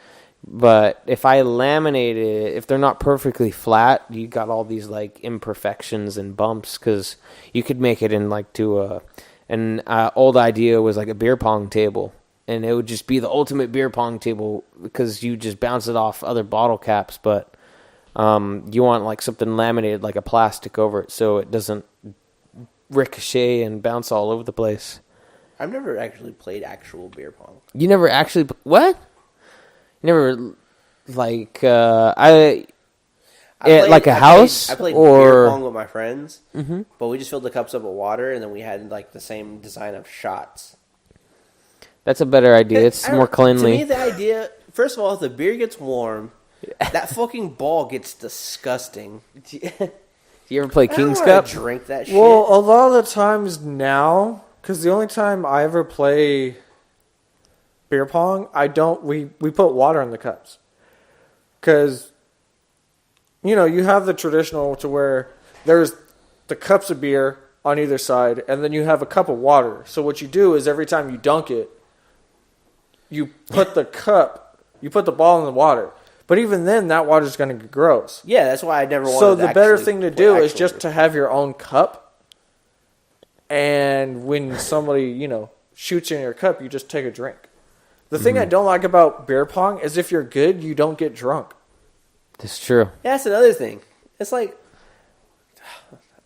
But if I laminate it, if they're not perfectly flat, you got all these like imperfections and bumps, because you could make it in like to an old idea was like a beer pong table, and it would just be the ultimate beer pong table because you just bounce it off other bottle caps. But you want like something laminated, like a plastic over it, so it doesn't ricochet and bounce all over the place. I've never actually played actual beer pong. You never actually what? You never like like a house? I played or beer pong with my friends, but we just filled the cups up with water, and then we had like the same design of shots. That's a better idea. It's more cleanly. To me, the idea, first of all, if the beer gets warm, that fucking ball gets disgusting. Do you ever play King's I Cup? don't drink that shit. Well, a lot of the times now, because the only time I ever play beer pong, we put water in the cups. Because, you know, you have the traditional to where there's the cups of beer on either side, and then you have a cup of water. So what you do is every time you dunk it, you put the ball in the water. But even then, that water's going to get gross. Yeah, that's why I never wanted to. So the better thing to do is just beer. to have your own cup. And when somebody, you know, shoots in your cup, you just take a drink. The thing I don't like about beer pong is if you're good, you don't get drunk. That's true. Yeah, that's another thing. It's like,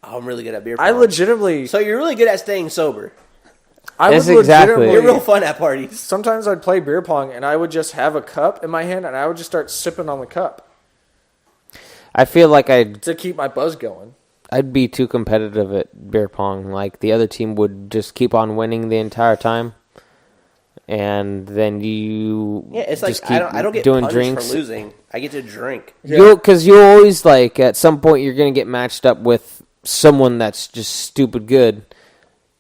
I'm really good at beer pong. I legitimately... So you're really good at staying sober. You're real fun at parties. Sometimes I'd play beer pong, and I would just have a cup in my hand, and I would just start sipping on the cup. I feel like to keep my buzz going. I'd be too competitive at beer pong. Like, the other team would just keep on winning the entire time. And then you it's just like keep I don't get doing punished drinks. for losing. I get to drink. Because you'll always, like, at some point you're going to get matched up with someone that's just stupid good.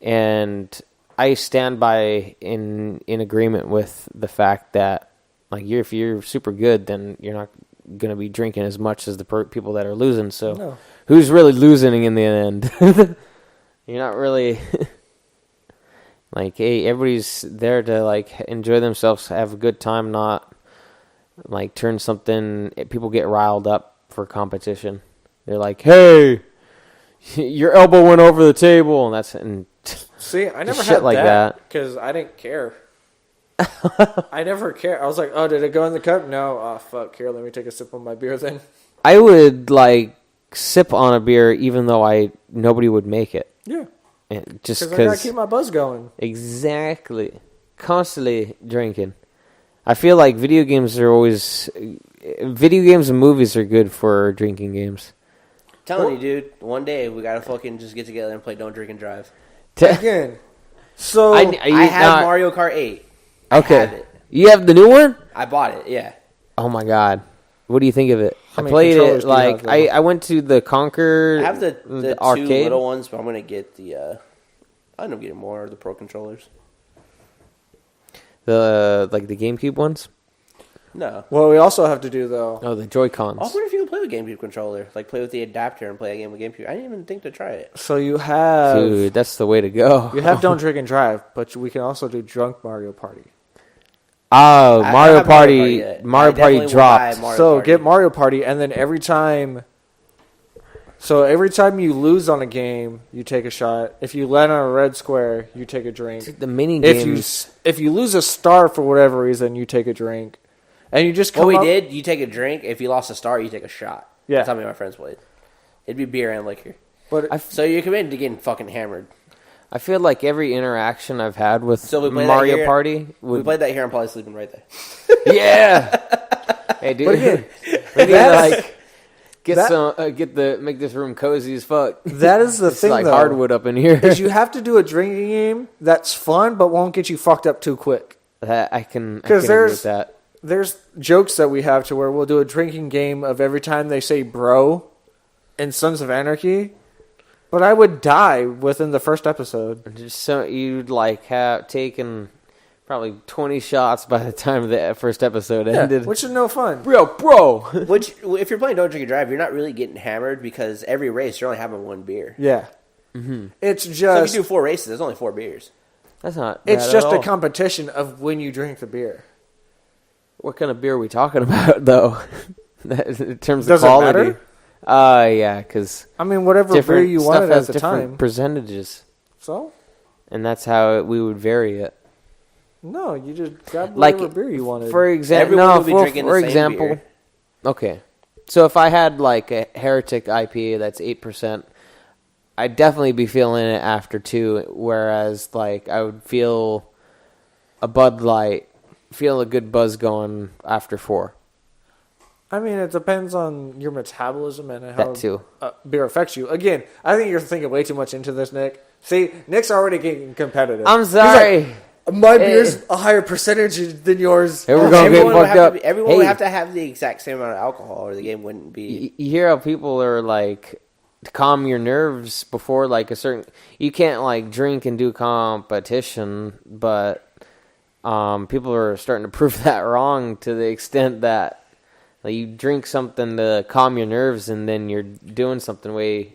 And I stand by in agreement with the fact that, like, if you're super good, then you're not going to be drinking as much as the people that are losing. So who's really losing in the end? You're not really... Like, hey, everybody's there to, like, enjoy themselves, have a good time, not, like, turn something... People get riled up for competition. They're like, hey, your elbow went over the table, and that's... And see, I never shit had like that. Because I didn't care. I never cared. I was like, oh, did it go in the cup? No. Oh, fuck. Here, let me take a sip of my beer then. I would, like, sip on a beer even though nobody would make it. Yeah. Just because I gotta keep my buzz going. Exactly. Constantly drinking. I feel like video games and movies are good for drinking games. I'm telling you, dude, one day we gotta fucking just get together and play Don't Drink and Drive. Again. So I have Mario Kart 8. Okay. I have it. You have the new one? I bought it, yeah. Oh my god. What do you think of it? How I many played controllers it do you have, like though? I went to the Conquer. I have the arcade. 2 little ones, but I'm gonna get the I end up getting more of the Pro controllers. The GameCube ones. No. What we also have to do, though... Oh, the Joy-Cons. I wonder if you can play with GameCube controller. Like, play with the adapter and play a game with GameCube. I didn't even think to try it. So you have... Dude, that's the way to go. You have Don't Drink and Drive, but we can also do Drunk Mario Party. Oh, Mario Party. I Mario Party definitely will buy dropped. Mario So Party. get Mario Party, and then every time you lose on a game, you take a shot. If you land on a red square, you take a drink. The mini games. If you lose a star for whatever reason, you take a drink. And you just come What we up- did, you take a drink. If you lost a star, you take a shot. Yeah. That's how me and my friends played. It'd be beer and liquor. But So you come into getting fucking hammered. I feel like every interaction I've had with So we played Mario that here, Party... We played that here. I'm probably sleeping right there. Yeah. Hey, dude. But again, we need to that's- like make this room cozy as fuck. that is the It's thing, like though. hardwood up in here. Is you have to do a drinking game that's fun, but won't get you fucked up too quick. That I can agree there's- with that. There's jokes that we have to where we'll do a drinking game of every time they say bro in Sons of Anarchy. But I would die within the first episode. Just so you'd like have taken probably 20 shots by the time the first episode ended. Which is no fun. Bro. Which, if you're playing Don't Drink and Drive, you're not really getting hammered because every race you're only having one beer. Yeah. Mm-hmm. It's So if just you do 4 races, there's only 4 beers. That's not bad it's at just all. a competition of when you drink the beer. What kind of beer are we talking about, though? In terms Does of it quality? matter? Yeah, because I mean, whatever beer you wanted at the time. Percentages, So? and that's how we would vary it. No, you just grab Like, whatever beer you wanted. For example, Everyone will be drinking the for same example, beer. okay. So if I had like a Heretic IPA that's 8%, I'd definitely be feeling it after 2. Whereas like I would feel a Bud Light, feel a good buzz going after 4. I mean, it depends on your metabolism and how That too. Beer affects you. Again, I think you're thinking way too much into this, Nick. See, Nick's already getting competitive. I'm He's sorry. like, my beer's a higher percentage than yours. Here we're gonna get Everyone would fucked have up. to everyone would Hey. have to have the exact same amount of alcohol, or the game wouldn't be. You hear how people are like to calm your nerves before like a certain. You can't like drink and do competition, but people are starting to prove that wrong to the extent that like, you drink something to calm your nerves, and then you're doing something way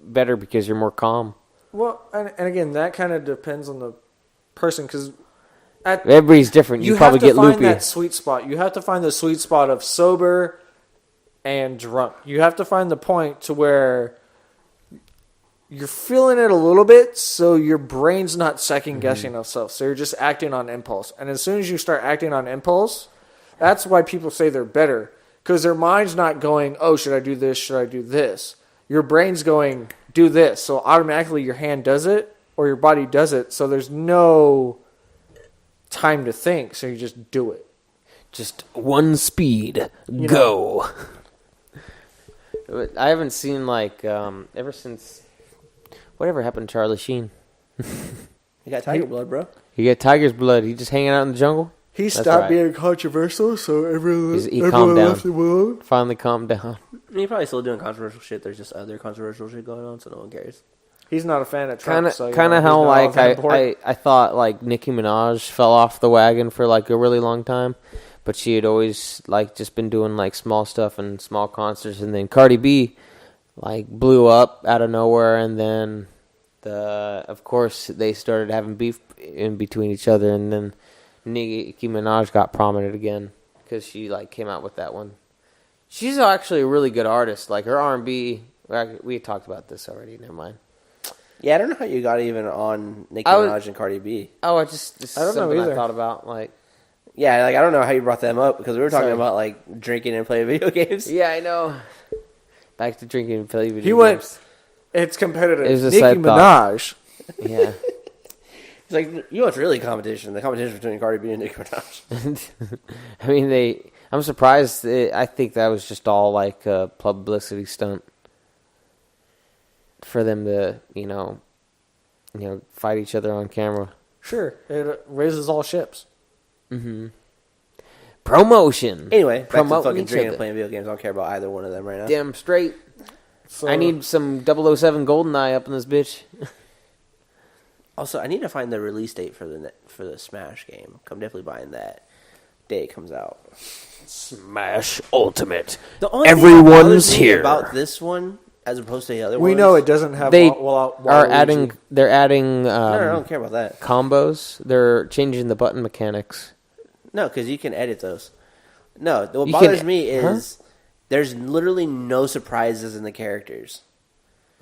better because you're more calm. Well, and again, that kind of depends on the person because Everybody's different. You have probably to get find loopy. that sweet spot. You have to find the sweet spot of sober and drunk. You have to find the point to where you're feeling it a little bit, so your brain's not second guessing itself. So you're just acting on impulse. And as soon as you start acting on impulse, that's why people say they're better. Because their mind's not going, oh, should I do this? Should I do this? Your brain's going, do this. So automatically your hand does it or your body does it. So there's no time to think. So you just do it. Just one speed, go. I haven't seen like ever since whatever happened to Charlie Sheen. You got tiger blood, bro. He got tiger's blood. He just hanging out in the jungle. He That's stopped right. being controversial, so everyone He calmed down. left him alone. Finally calmed down. I mean, you're probably still doing controversial shit. There's just other controversial shit going on, so no one cares. He's not a fan of Trump. Kind of how like I thought like Nicki Minaj fell off the wagon for like a really long time, but she had always like just been doing like small stuff and small concerts, and then Cardi B like blew up out of nowhere, and then of course they started having beef in between each other, and then Nicki Minaj got prominent again because she like came out with that one. She's actually a really good artist. Like her R&B, we talked about this already. Never mind. Yeah, I don't know how you got even on Nicki I was- Minaj and Cardi B. Oh, I don't know something either. I thought about. Like, Yeah, like I don't know how you brought them up because we were talking Sorry. about like drinking and playing video games. yeah, I know. Back to drinking and playing video He went. games. It's competitive. It was a Nicki side thought. Minaj. Yeah. It's like, you know what's really competition? The competition between Cardi B and Nicki Minaj. I mean, I'm surprised. I think that was just all like a publicity stunt for them to, fight each other on camera. Sure, it raises all ships. Mm-hmm. Promotion. Anyway, back to Promoting fucking each drinking other. and playing video games. I don't care about either one of them right now. Damn straight. So, I need some 007 GoldenEye up in this bitch. Also, I need to find the release date for the Smash game. I'm definitely buying that day it comes out. Smash Ultimate. The only Everyone's thing that bothers me here. about this one, as opposed to the other We ones, know it doesn't have. They Waluigi. are adding. They're adding. No, I don't care about that. Combos. They're changing the button mechanics. No, because you can edit those. No, what You bothers can- me is there's literally no surprises in the characters.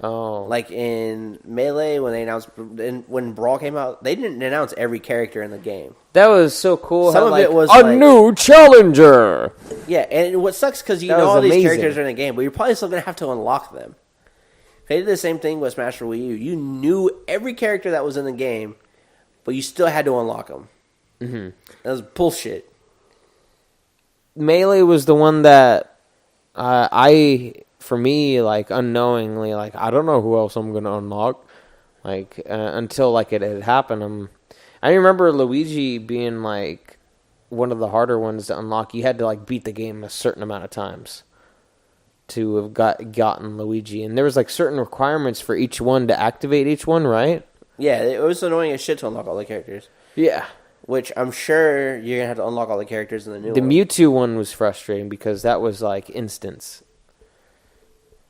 Oh, Like in Melee, when they announced when Brawl came out, they didn't announce every character in the game. that was so cool. Some how, of like, it was a like- new challenger. Yeah, and what sucks because you That know was all these amazing. characters are in the game, but you're probably still gonna have to unlock them. They did the same thing with Smash for Wii U. You knew every character that was in the game, but you still had to unlock them. Mm-hmm. That was bullshit. Melee was the one that for me, like, unknowingly, like, I don't know who else I'm going to unlock. Like, until, like, it had happened. I remember Luigi being, like, one of the harder ones to unlock. You had to, like, beat the game a certain amount of times to have gotten Luigi. And there was, like, certain requirements for each one to activate each one, right? Yeah, it was annoying as shit to unlock all the characters. Yeah. Which I'm sure you're gonna have to unlock all the characters in the new The one. Mewtwo one was frustrating because that was, like, instance.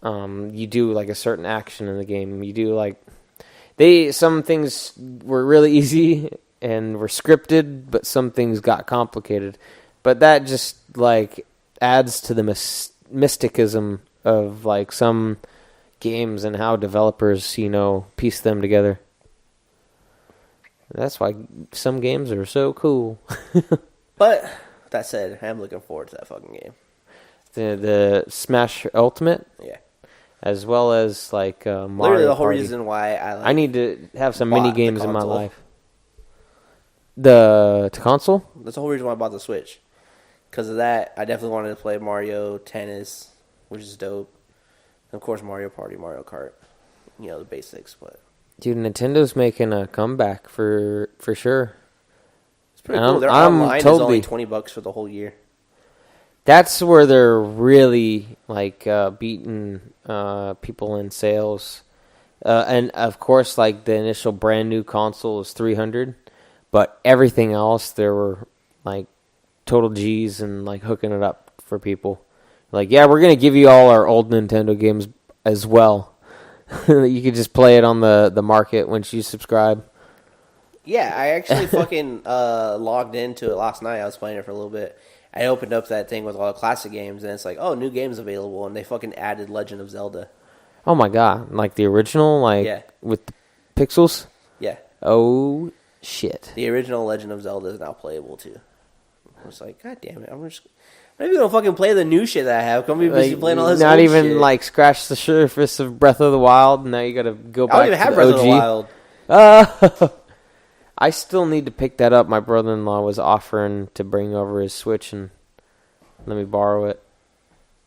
You do, like, a certain action in the game. You do, like... Some things were really easy and were scripted, but some things got complicated. But that just, like, adds to the mysticism of, like, some games and how developers, piece them together. That's why some games are so cool. But that said, I'm looking forward to that fucking game. The Smash Ultimate, Yeah, as well as, like, Mario literally the whole Party. reason why I I need to have some bought mini the games in my console. life. The console? That's the whole reason why I bought the Switch. Because of that, I definitely wanted to play Mario Tennis, which is dope. And of course, Mario Party, Mario Kart. The basics, but Dude, Nintendo's making a comeback for sure. it's pretty cool. Their I'm online totally- is only $20 for the whole year. That's where they're really, like, beating people in sales. And, of course, like, the initial brand new console is $300. But everything else, there were, like, total G's and, like, hooking it up for people. Like, yeah, we're going to give you all our old Nintendo games as well. You could just play it on the market once you subscribe. Yeah, I actually fucking logged into it last night. I was playing it for a little bit. I opened up that thing with all the classic games, and it's like, oh, new games available, and they fucking added Legend of Zelda. Oh my god, like the original, like, Yeah. with the pixels? Yeah, Oh, shit. the original Legend of Zelda is now playable, too. I was like, god damn it, I'm not even gonna fucking play the new shit that I have. Come be busy Like, playing all this not old even, shit. like, scratch the surface of Breath of the Wild, now you gotta go back I don't even to have the Breath OG. of the Wild. I still need to pick that up. My brother-in-law was offering to bring over his Switch and let me borrow it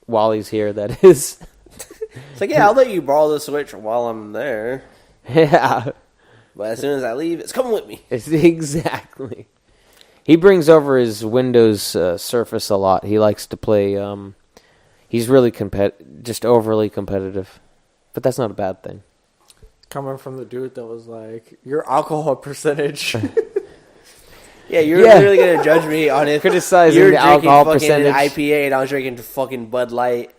while he's here, that is. It's like, yeah, I'll let you borrow the Switch while I'm there. Yeah. But as soon as I leave, it's coming with me. It's exactly. He brings over his Windows Surface a lot. He likes to play. He's really just overly competitive, but that's not a bad thing. Coming from the dude that was like, your alcohol percentage. Yeah, you're literally gonna judge me on it. Criticizing You're the drinking alcohol fucking percentage. an IPA, and I was drinking fucking Bud Light.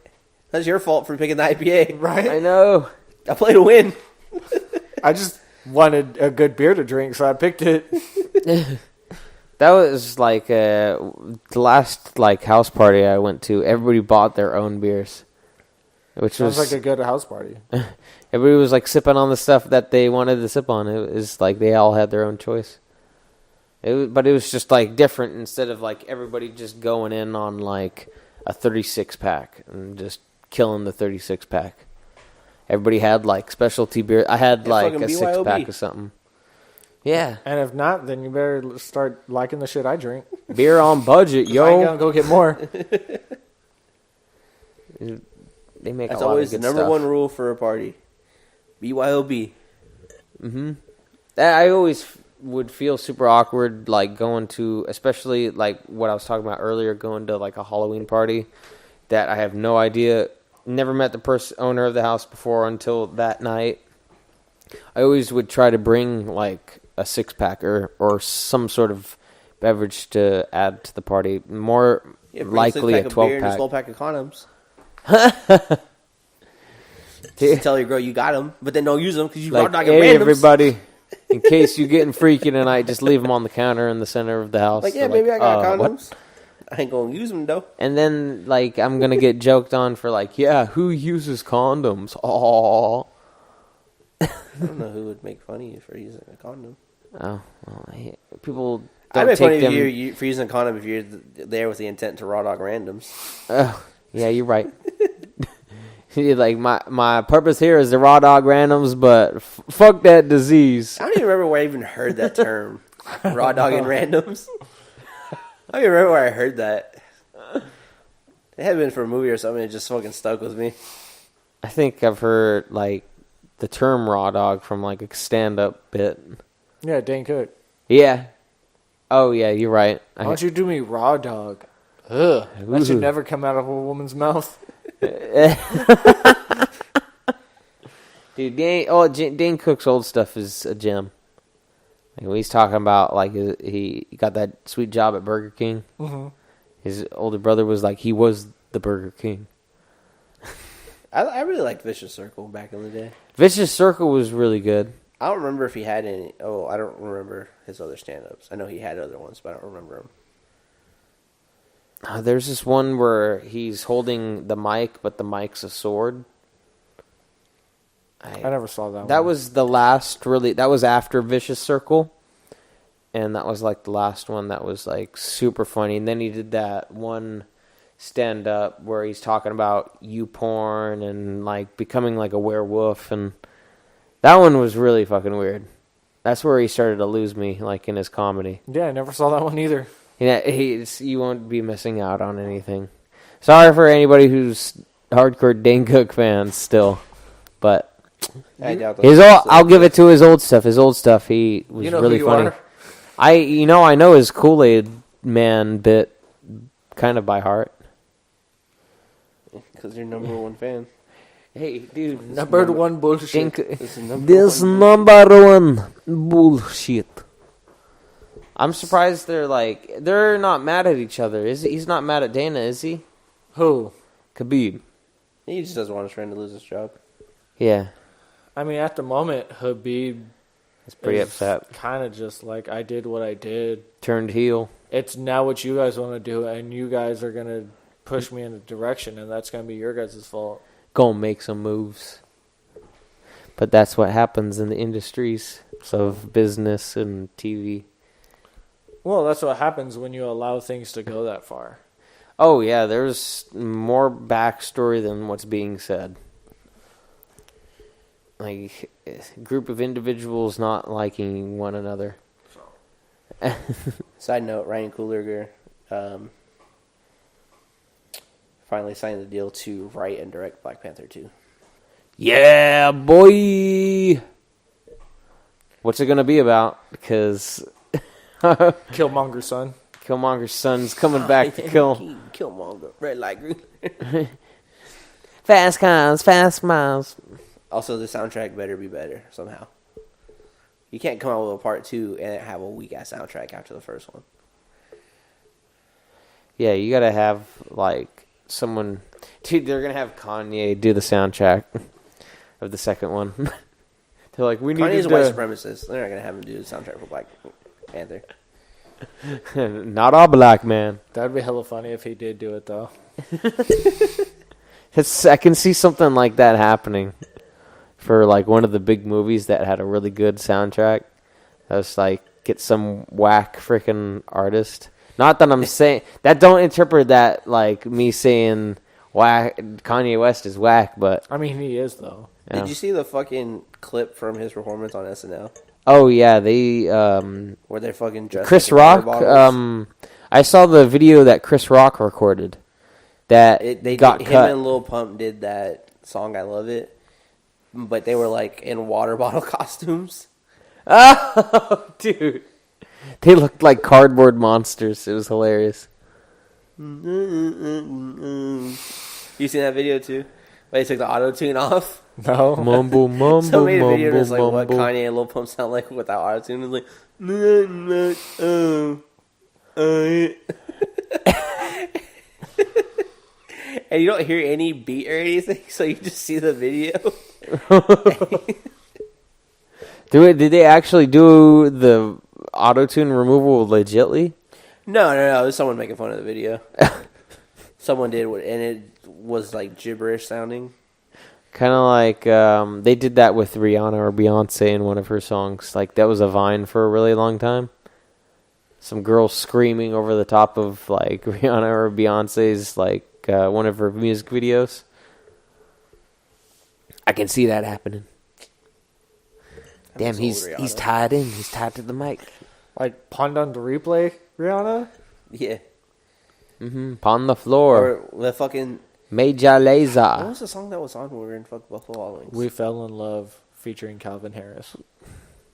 That's your fault for picking the IPA. Right? I know. I play to win. I just wanted a good beer to drink, so I picked it. That was like the last like house party I went to. Everybody bought their own beers, which Sounds was like a good house party. everybody was like sipping on the stuff that they wanted to sip on. It was like they all had their own choice. But it was just like different instead of like everybody just going in on like a 36 pack and just killing the 36 pack. Everybody had like specialty beer. I had like fucking a BYOB. 6-pack or something. Yeah, And if not, then you better start liking the shit I drink. beer on budget, I ain't gonna yo. go get more. They make That's a lot always of the good number stuff. one rule for a party. BYOB. I always would feel super awkward, like going to, especially like what I was talking about earlier, going to like a Halloween party that I have no idea, never met the owner of the house before until that night. I always would try to bring like a 6-pack or some sort of beverage to add to the party. More Yeah, bring likely a 12 12-pack. 12-pack of condoms. Just tell your girl you got them, but then don't use them because you raw Like, dogging hey, randoms. everybody, in case you're getting freaky tonight, just leave them on the counter in the center of the house. Like, yeah, They're baby, I got what? condoms. I ain't gonna use them though. And then, like, I'm going to get joked on for, like, yeah, who uses condoms? Aww. I don't know who would make fun of you for using a condom. Oh, well, people I'd don't make fun take of them. you for using a condom if you're there with the intent to raw dog randoms. Yeah, you're right. You're like, my purpose here is to raw dog randoms, but fuck that disease. I don't even remember where I even heard that term, raw dogging randoms. I don't even remember where I heard that. It had been for a movie or something. It just fucking stuck with me. I think I've heard, like, the term raw dog from, like, a stand-up bit. Yeah, Dane Cook. Yeah. Oh, yeah, you're right. Why don't you do me raw dog? Ugh. That should never come out of a woman's mouth. Dude, Dane Cook's old stuff is a gem. Like, when he's talking about, like, he got that sweet job at Burger King. Mm-hmm. His older brother was like, he was the Burger King. I really liked Vicious Circle back in the day. Vicious Circle was really good. I don't remember if he had any. Oh, I don't remember his other stand-ups. I know he had other ones, but I don't remember them. There's this one where he's holding the mic, but the mic's a sword. I never saw that one. That was the last, really, that was after Vicious Circle. And that was, like, the last one that was, like, super funny. And then he did that one stand-up where he's talking about porn and, like, becoming, like, a werewolf. And that one was really fucking weird. That's where he started to lose me, like, in his comedy. Yeah, I never saw that one either. Yeah, you won't be missing out on anything. Sorry for anybody who's hardcore Dane Cook fans still. But I doubt I'll give it to his old stuff. His old stuff, he was really funny. Are? I know his Kool-Aid Man bit kind of by heart. Because you're number one fan. Hey, dude. Number one bullshit. This number one bullshit. I'm surprised they're not mad at each other. He's not mad at Dana, is he? Who? Khabib. He just doesn't want his friend to lose his job. Yeah. I mean, at the moment, Khabib He's pretty upset. Kind of just like, I did what I did. Turned heel. It's now what you guys want to do, and you guys are going to push me in a direction, and that's going to be your guys' fault. Go make some moves. But that's what happens in the industries of business and TV. Well, that's what happens when you allow things to go that far. Oh, yeah, there's more backstory than what's being said. Like, a group of individuals not liking one another. Side note, Ryan Coogler finally signed the deal to write and direct Black Panther 2. Yeah, boy! What's it going to be about? Because Killmonger's son. Killmonger's son's coming back to kill. Killmonger, red light, green. Fast cars, fast miles. Also, the soundtrack better be better somehow. You can't come out with a part 2 and have a weak-ass soundtrack after the first one. Yeah, you got to have, like, someone... Dude, they're going to have Kanye do the soundtrack of the second one. They're like, we need Kanye's to... a white supremacist. They're not going to have him do the soundtrack for Black Panther. Not all black, man. That'd be hella funny if he did do it, though. I can see something like that happening for, like, one of the big movies that had a really good soundtrack. That's like, get some whack freaking artist. Not that I'm saying... That don't interpret that like me saying whack. Kanye West is whack, but... I mean, he is, though. Yeah. Did you see the fucking clip from his performance on SNL? Oh, yeah, they... Where they're fucking dressed Chris like Rock, I saw the video that Chris Rock recorded that got cut. Him and Lil Pump did that song, I Love It, but they were like in water bottle costumes. Oh, dude. They looked like cardboard monsters. It was hilarious. You seen that video too? Where they took the auto-tune off? No. Mumble, mumble, So made a mumble, video that's like what mumble. Kanye and Lil Pump sound like without auto-tune. It's like... and you don't hear any beat or anything, so you just see the video. Did they actually do the auto-tune removal legitly? No. It was someone making fun of the video. Someone did, and it was like gibberish sounding. Kind of like they did that with Rihanna or Beyonce in one of her songs. Like, that was a Vine for a really long time. Some girl screaming over the top of, like, Rihanna or Beyonce's, like, one of her music videos. I can see that happening. Damn, he's tied in. He's tied to the mic. Like, Pond on the replay, Rihanna? Yeah. Upon the floor. Or the fucking... Major Laser. What was the song that was on when we were in Buffalo Wild Wings? We Fell in Love, featuring Calvin Harris.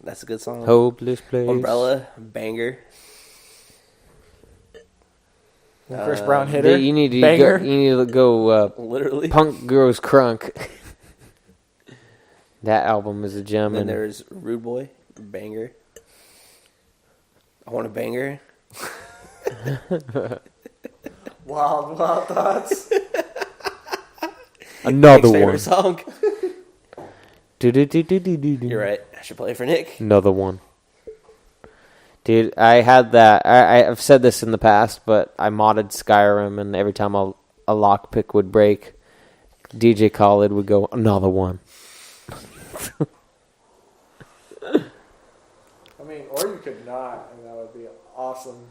That's a good song. Hopeless Place. Umbrella, banger. Chris Brown hitter. You need to banger. go Literally. Punk Grows Crunk. That album is a gem. And then there's Rude Boy, banger. I Want a Banger. Wild Thoughts. Another Nick's one. favorite song. You're You're right. I should play it for Nick. Another one. Dude, I had that. I've said this in the past, but I modded Skyrim, and every time a lockpick would break, DJ Khaled would go, another one. I mean, or you could not, and that would be awesome.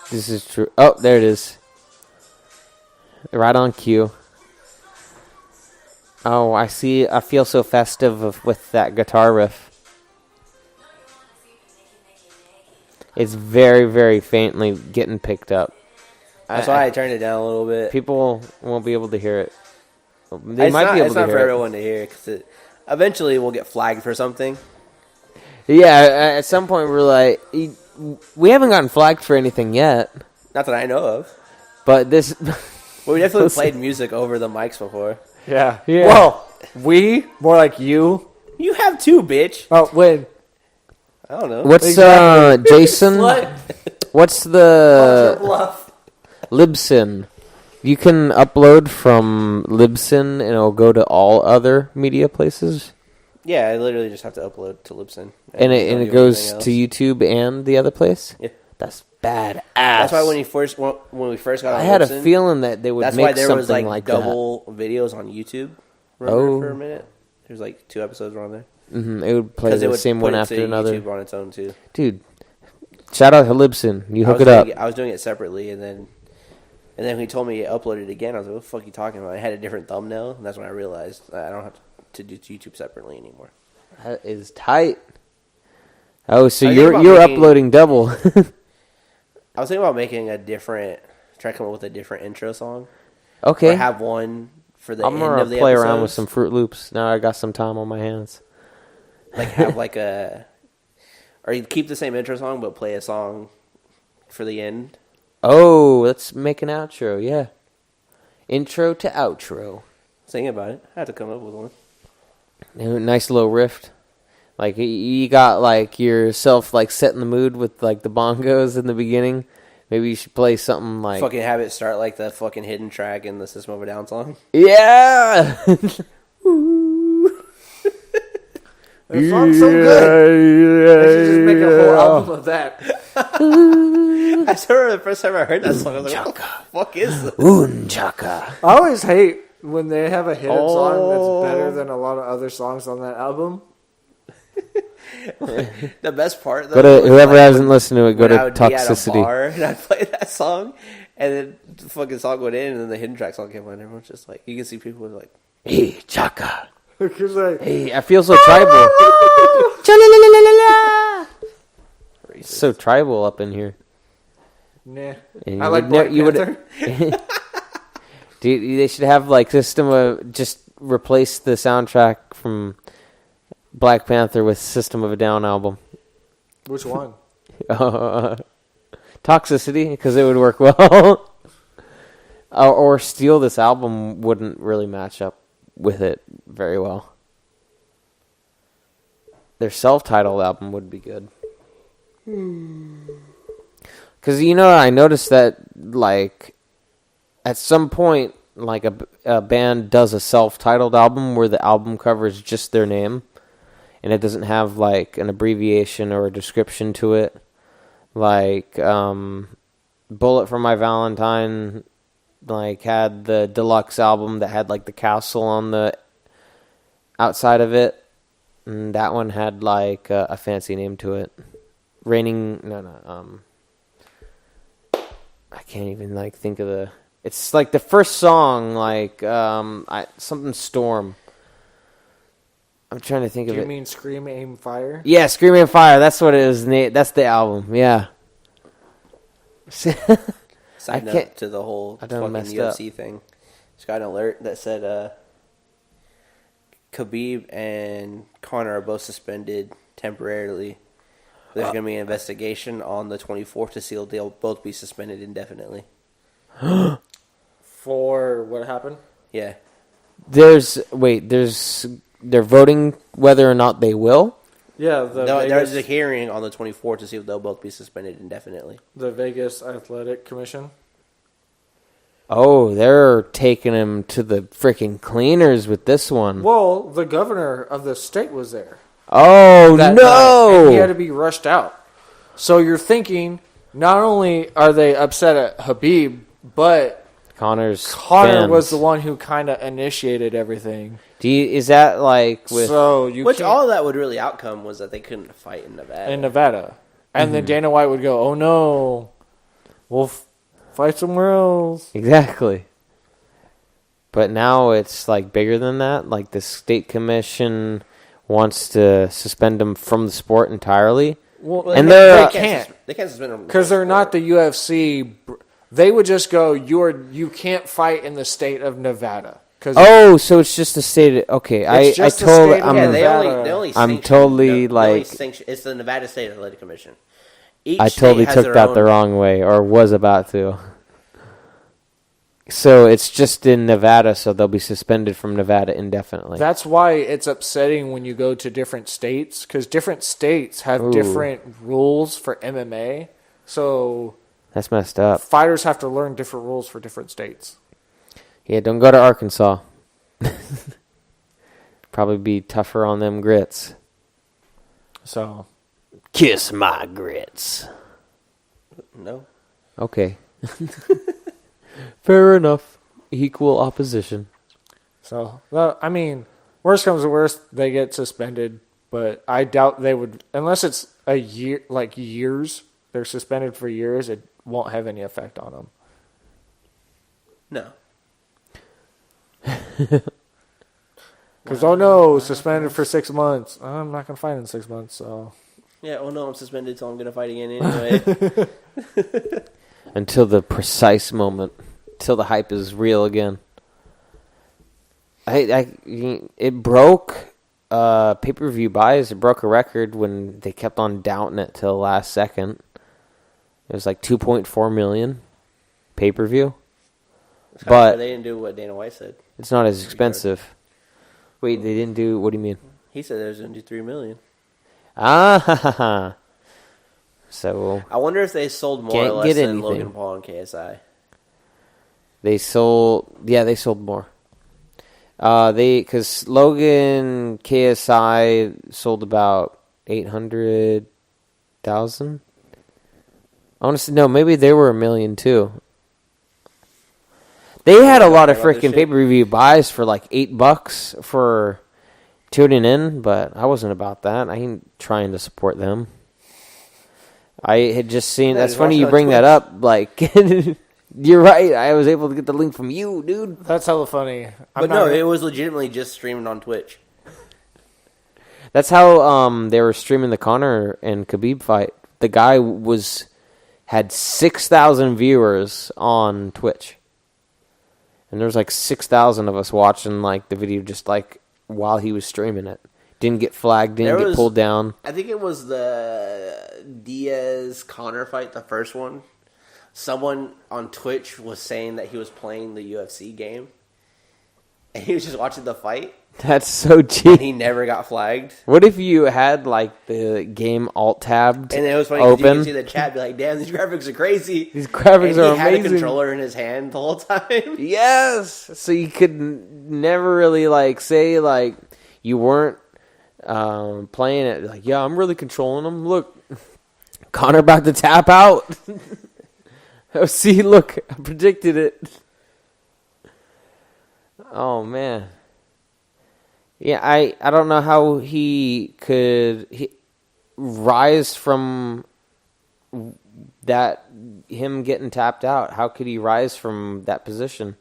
This is true. Oh, there it is. Right on cue. Oh, I see. I feel so festive with that guitar riff. It's very, very faintly getting picked up. That's why I turned it down a little bit. People won't be able to hear it. They might be able to hear it. It's not for everyone to hear, because eventually we'll get flagged for something. Yeah, at some point we're like, we haven't gotten flagged for anything yet. Not that I know of. But this... Well, we definitely played music over the mics before. Yeah. Yeah. Well, more like you. You have two, bitch. Oh, when? I don't know. What's Jason? What's the Bluff. Libsyn? You can upload from Libsyn and it'll go to all other media places. Yeah, I literally just have to upload to Libsyn. And it goes to YouTube and the other place. Yeah, that's badass. That's why when we first got on I had Libsyn, a feeling that they would that's make why there something was like double videos on YouTube. Remember for a minute? There's like 2 episodes were on there. Mm-hmm. It would play the same one after another. YouTube on its own too. Dude, shout out to Libsyn. You hook it up. I was doing it separately, and then when he told me to upload it again, I was like, "What the fuck are you talking about?" I had a different thumbnail, and that's when I realized I don't have to do YouTube separately anymore. That is tight. Oh, so you're uploading double. I was thinking about making try to come up with a different intro song. Okay. Or have one for the end of the I'm episodes. gonna play around with some Fruit Loops. Now I got some time on my hands. Like have or you keep the same intro song, but play a song for the end. Oh, let's make an outro, yeah. Intro to outro. Thinking about it. I had to come up with one. Nice little riff. Like, you got, like, yourself, like, setting the mood with, like, the bongos in the beginning. Maybe you should play something like... Fucking have it start like the fucking hidden track in the System of a Down song. Yeah! That song's so good. They should just make a whole album of that. I remember the first time I heard that song, I was like, what the fuck is this? Unchaka. I always hate when they have a hidden song that's better than a lot of other songs on that album. The best part, though, whoever hasn't listened to it, go to Toxicity. Be at a bar and I'd play that song, and then the fucking song went in, and then the hidden track song came on, and everyone's just like, you can see people like, hey, Chaka. Like, hey, I feel so tribal. So tribal up in here. Nah. And I like Black Panther. Dude, they should have like System of... Just replace the soundtrack from Black Panther with System of a Down album. Which one? Toxicity, because it would work well. Or Steal This album wouldn't really match up with it very well. Their self-titled album would be good. Because, I noticed that, like, at some point, like a band does a self-titled album where the album cover is just their name, and it doesn't have like an abbreviation or a description to it, like Bullet for My Valentine, like had the deluxe album that had like the castle on the outside of it, and that one had like a fancy name to it. I can't even like think of the. It's like the first song, like something Storm. I'm trying to think of it. Do you mean Scream, Aim, Fire? Yeah, Scream Aim Fire. That's what it is. That's the album. Yeah. Side note to the whole fucking UFC thing. Just got an alert that said Khabib and Conor are both suspended temporarily. There's going to be an investigation on the 24th to see if they'll both be suspended indefinitely. For what happened? Yeah. They're voting whether or not they will? Yeah. There's a hearing on the 24th to see if they'll both be suspended indefinitely. The Vegas Athletic Commission. Oh, they're taking him to the freaking cleaners with this one. Well, the governor of the state was there. Oh, no! Night, and he had to be rushed out. So you're thinking, not only are they upset at Khabib, but Conor was the one who kind of initiated everything. Is that like with... Which all of that would really outcome was that they couldn't fight in Nevada. And then Dana White would go, oh no, we'll fight somewhere else. Exactly. But now it's like bigger than that. Like the state commission wants to suspend them from the sport entirely. Well, and they can't suspend them because they're not the UFC. They would just go, you can't fight in the state of Nevada. So it's just the state. Okay, I'm totally like. It's the Nevada State Athletic Commission. I totally took that the wrong way, or was about to. So it's just in Nevada, so they'll be suspended from Nevada indefinitely. That's why it's upsetting when you go to different states, because different states have different rules for MMA. So that's messed up. Fighters have to learn different rules for different states. Yeah, don't go to Arkansas. Probably be tougher on them grits. So, kiss my grits. No. Okay. Fair enough. Equal opposition. So, well, I mean, worst comes to worst, they get suspended. But I doubt they would, unless it's a year, like years. They're suspended for years. It won't have any effect on them. No. Because, oh no, suspended for 6 months. I'm not going to fight in 6 months, so. Yeah, oh no, I'm suspended, so I'm going to fight again anyway. Until the precise moment. Till the hype is real again. It broke pay-per-view buys. It broke a record when they kept on doubting it till the last second. It was like 2.4 million pay-per-view. But they didn't do what Dana White said. It's not as expensive. Wait, they didn't do... What do you mean? He said they was going to do 3 million. Ah, so... I wonder if they sold more or less than Logan Paul and KSI. They sold... Yeah, they sold more. Because Logan, KSI sold about 800,000. I want to say... No, maybe they were 1 million too. They had a lot of freaking pay-per-view buys for like $8 for tuning in, but I wasn't about that. I ain't trying to support them. I had just seen... That's funny you bring that up. Like, you're right. I was able to get the link from you, dude. That's hella funny. But no, it was legitimately just streamed on Twitch. That's how they were streaming the Conor and Khabib fight. The guy had 6,000 viewers on Twitch. And there was like 6,000 of us watching like the video just like while he was streaming it. Didn't get flagged, didn't get pulled down. I think it was the Diaz-Conor fight, the first one. Someone on Twitch was saying that he was playing the UFC game. And he was just watching the fight. That's so And cheap. he never got flagged. What if you had like the game alt tabbed And it was funny because you open? could see the chat be like, "Damn, these graphics are crazy." These graphics and are he had amazing. a controller in his hand the whole time. Yes. So you could never really like say like you weren't playing it. Like, yeah, I'm really controlling them. Look, Connor about to tap out. Oh, see, look, I predicted it. Oh man. Yeah, I don't know how he could rise from that, him getting tapped out. How could he rise from that position?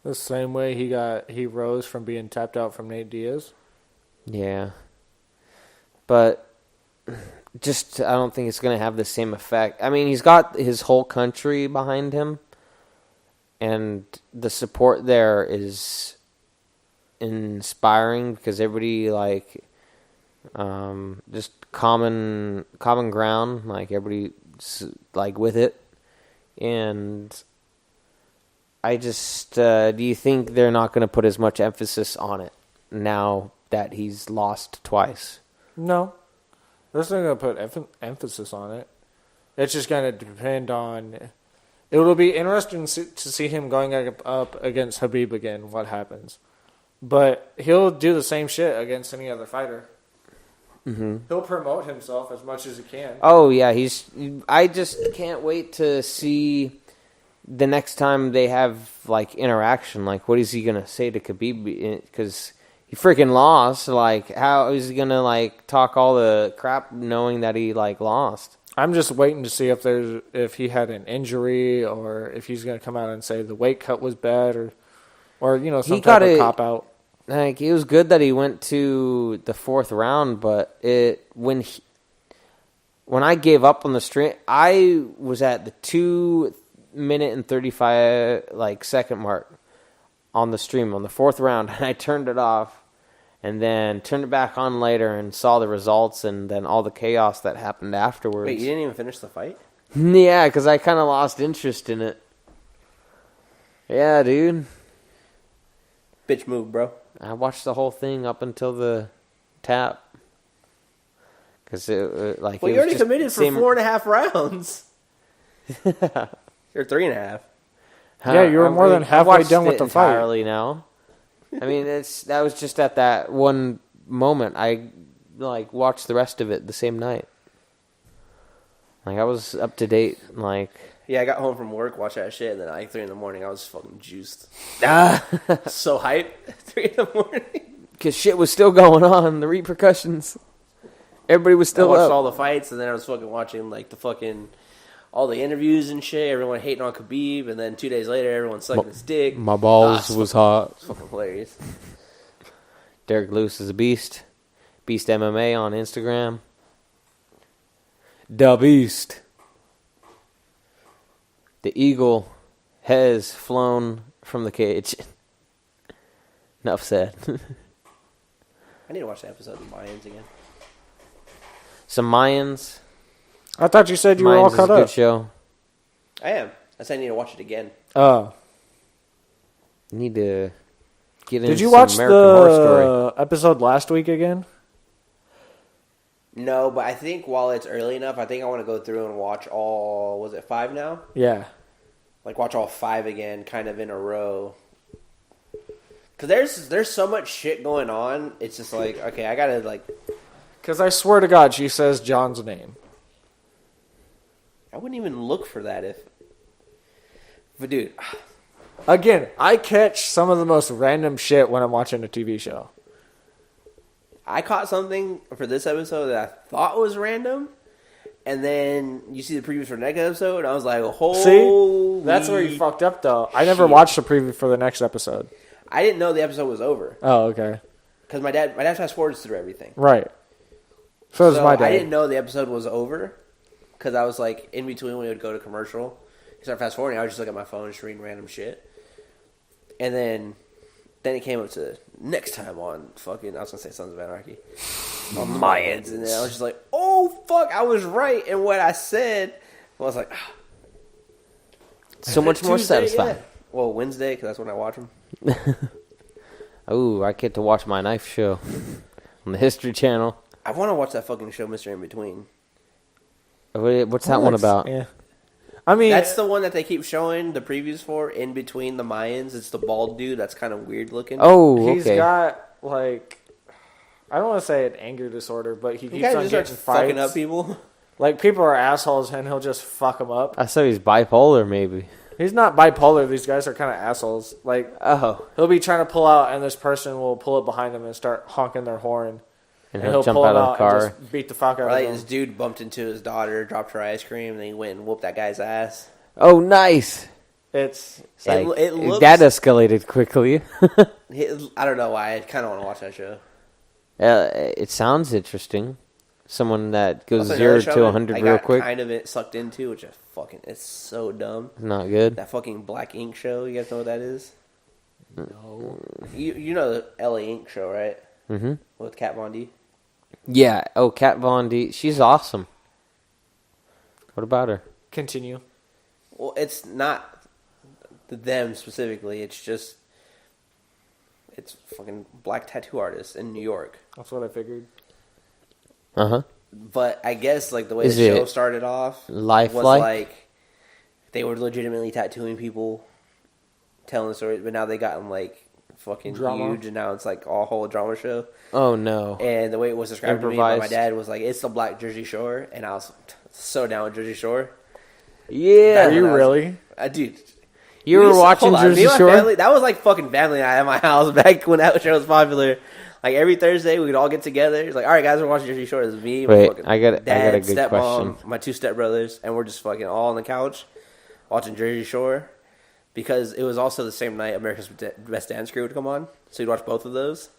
The same way he rose from being tapped out from Nate Diaz. Yeah. But just, I don't think it's going to have the same effect. I mean, he's got his whole country behind him, and the support there is inspiring because everybody like just common ground, like everybody like with it. And I just do you think they're not going to put as much emphasis on it now that he's lost twice? No, they're still going to put emphasis on it. It's just going to depend on. It will be interesting to see him going up against Habib again. What happens? But he'll do the same shit against any other fighter. Mm-hmm. He'll promote himself as much as he can. Oh, yeah. I just can't wait to see the next time they have, like, interaction. Like, what is he going to say to Khabib? Because he freaking lost. Like, how is he going to, like, talk all the crap knowing that he, like, lost? I'm just waiting to see if he had an injury or if he's going to come out and say the weight cut was bad or some type of cop out. Like, it was good that he went to the fourth round, but when I gave up on the stream, I was at the 2 minute and 35 second mark on the stream on the fourth round, and I turned it off and then turned it back on later and saw the results and then all the chaos that happened afterwards. Wait, you didn't even finish the fight? Yeah, because I kind of lost interest in it. Yeah, dude. Bitch move, bro. I watched the whole thing up until the tap. Because you already committed for 4.5 rounds. Or 3.5. Yeah, you were more than halfway done with the fight. Entirely now. I mean, that was just at that one moment. I watched the rest of it the same night. Like, I was up to date. Yeah, I got home from work, watched that shit, and then at 3 in the morning, I was fucking juiced. So hyped at 3 in the morning. Because shit was still going on, the repercussions. Everybody was still I watched up. all the fights, and then I was fucking watching, all the interviews and shit, everyone hating on Khabib, and then 2 days later, everyone sucking his dick. My balls was hot. It's fucking hilarious. Derek Lewis is a beast. Beast MMA on Instagram. Da Beast. The eagle has flown from the cage. Enough said. I need to watch the episode of Mayans again. Some Mayans. I thought you said you were all caught Mayans is a up. good show. I am. I said I need to watch it again. Oh. Need to get into Did you some watch American Horror the episode last week again? No, but I think while it's early enough, I think I want to go through and watch all, was it 5 now? Yeah. Watch all 5 again, kind of in a row. Because there's so much shit going on, it's just okay, I gotta, Because I swear to God, she says John's name. I wouldn't even look for that if... But, dude... Again, I catch some of the most random shit when I'm watching a TV show. I caught something for this episode that I thought was random, and then you see the previews for the next episode, and I was like, holy... See? That's where you fucked up, though. I never watched the preview for the next episode. I didn't know the episode was over. Oh, okay. Because my dad fast forwards through everything. Right. So does my dad. I didn't know the episode was over, because I was in between when we would go to commercial. You start fast forwarding, I would just look at my phone and just reading random shit. And then it came up to next time on fucking, I was going to say Sons of Anarchy. On Mayans. And then I was just like, oh, fuck, I was right in what I said. I was like, So much more Tuesday, satisfying. yeah. Well, Wednesday, because that's when I watch them. Oh, I get to watch my knife show on the History Channel. I want to watch that fucking show, Mr. In Between. What's that one about? Yeah. I mean, That's the one that they keep showing the previews for. In Between the Mayans, it's the bald dude that's kind of weird looking. Oh, okay. he's got like, I don't want to say an anger disorder, but he keeps on just getting starts fights. fucking up people. Like, people are assholes, and he'll just fuck them up. I saw he's bipolar, maybe. He's not bipolar. These guys are kind of assholes. Like, he'll be trying to pull out, and this person will pull up behind him and start honking their horn. And he'll jump pull out him of the car. and just beat the fuck out Right, of him. this dude bumped into his daughter, dropped her ice cream, and he went and whooped that guy's ass. Oh, nice. It's Like, it looks, that escalated quickly. I don't know why. I kind of want to watch that show. It sounds interesting. Someone that goes Also, 0 another show to that 100 I real got quick. kind of it sucked into, which is it's so dumb. Not good. That fucking Black Ink show. You guys know what that is? no. You know the L.A. Ink show, right? Mm-hmm. With Kat Von D. Yeah. Oh, Kat Von D. She's awesome. What about her? Continue. Well, it's not them specifically. It's just it's fucking black tattoo artists in New York. That's what I figured. Uh-huh. But I guess like the way Is the show it started off lifelike? was like they were legitimately tattooing people, telling stories, but now they gotten like fucking Drama. huge, and now it's like a whole drama show. Oh, no. And the way it was described to me by my Improvised. dad was like, it's the Black Jersey Shore, and I was so down with Jersey Shore. Yeah. Are you really? Dude. You we were used to- watching hold on, Jersey me and my Shore? family- that was like fucking family night at my house back when that show was popular. Like every Thursday, we'd all get together. It's like, all right, guys, we're watching Jersey Shore. This is me, my Wait, fucking I got a good stepmom, question. my two stepbrothers, and we're just fucking all on the couch watching Jersey Shore because it was also the same night America's Best Dance Crew would come on, so you'd watch both of those.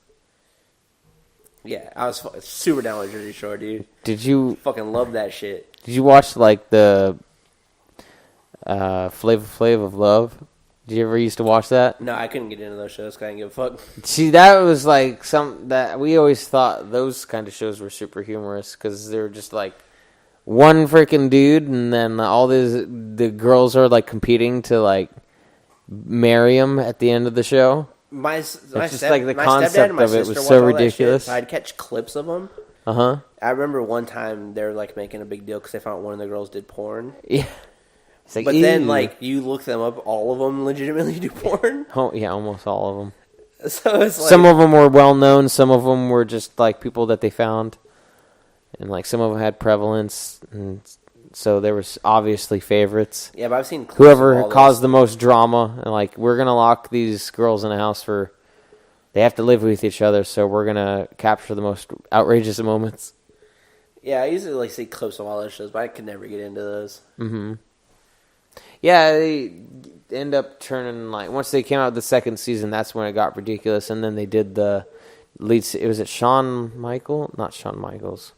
Yeah, I was super down with Jersey Shore, dude. Did you Fucking love that shit. watch like the Flavor Flav of Love? Did you ever used to watch that? No, I couldn't get into those shows because I didn't give a fuck. See, that was like some that we always thought those kind of shows were super humorous because they were just like one freaking dude, and then all the girls are like competing to like marry him at the end of the show. My just like the concept stepdad and my of it sister was watch so all that shit, ridiculous. so I'd catch clips of them. Uh-huh. I remember one time they were like making a big deal because they found one of the girls did porn. Yeah. It's like, But then, ew. like, you look them up, all of them legitimately do porn. Oh, yeah, almost all of them. So it's like, Some of them were well known. Some of them were just like people that they found, and like some of them had prevalence, and so there was obviously favorites. yeah, but I've seen clips Whoever of all caused those. the most drama, and like we're gonna lock these girls in a house for, they have to live with each other, so we're gonna capture the most outrageous moments. Yeah, I usually like see clips of all those shows, but I could never get into those. Mm-hmm. Yeah, they end up turning like once they came out with the second season, that's when it got ridiculous, and then they did the lead. Was it Shawn Michael? Not Shawn Michaels.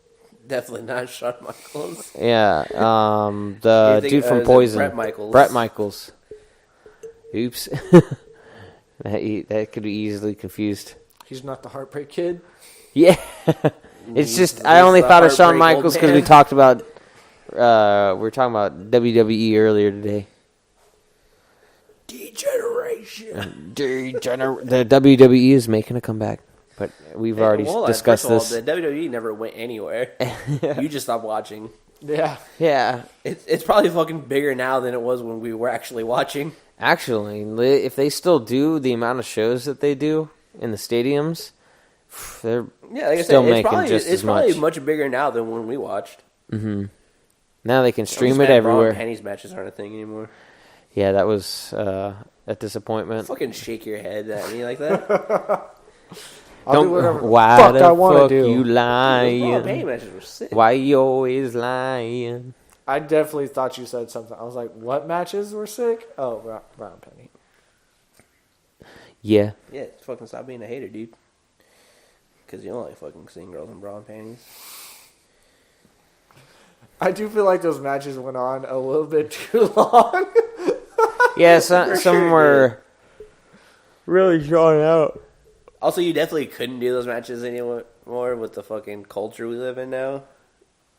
Definitely not Shawn Michaels. Yeah, the You think, dude from is it Poison. Bret Michaels? Bret Michaels. Oops. that could be easily confused. He's not the Heartbreak Kid. Yeah. It's He's- just, I he's only the thought of Shawn Heartbreak Old Michaels because we Man. talked about, we were talking about WWE earlier today. Degeneration. The WWE is making a comeback, but we've already discussed first this. of all, the WWE never went anywhere. You just stopped watching. Yeah. Yeah. It's probably fucking bigger now than it was when we were actually watching. Actually, if they still do the amount of shows that they do in the stadiums, they're Yeah, like I still said, making just it's as probably much. much bigger now than when we watched. Mm-hmm. Now they can stream I'm it just mad bra and everywhere. Panties matches aren't a thing anymore. Yeah, that was a disappointment. Fucking shake your head at me like that. I'll do whatever the Why fuck the I want fuck to do. you Those lying? panty matches were sick. Why you always lying? I definitely thought you said something. I was like, what matches were sick? Oh, Brown Penny. Yeah. Yeah, fucking stop being a hater, dude. Because you don't like fucking seeing girls in bra and panties. I do feel like those matches went on a little bit too long. Yeah, For some sure were really drawn out. Also, you definitely couldn't do those matches anymore with the fucking culture we live in now.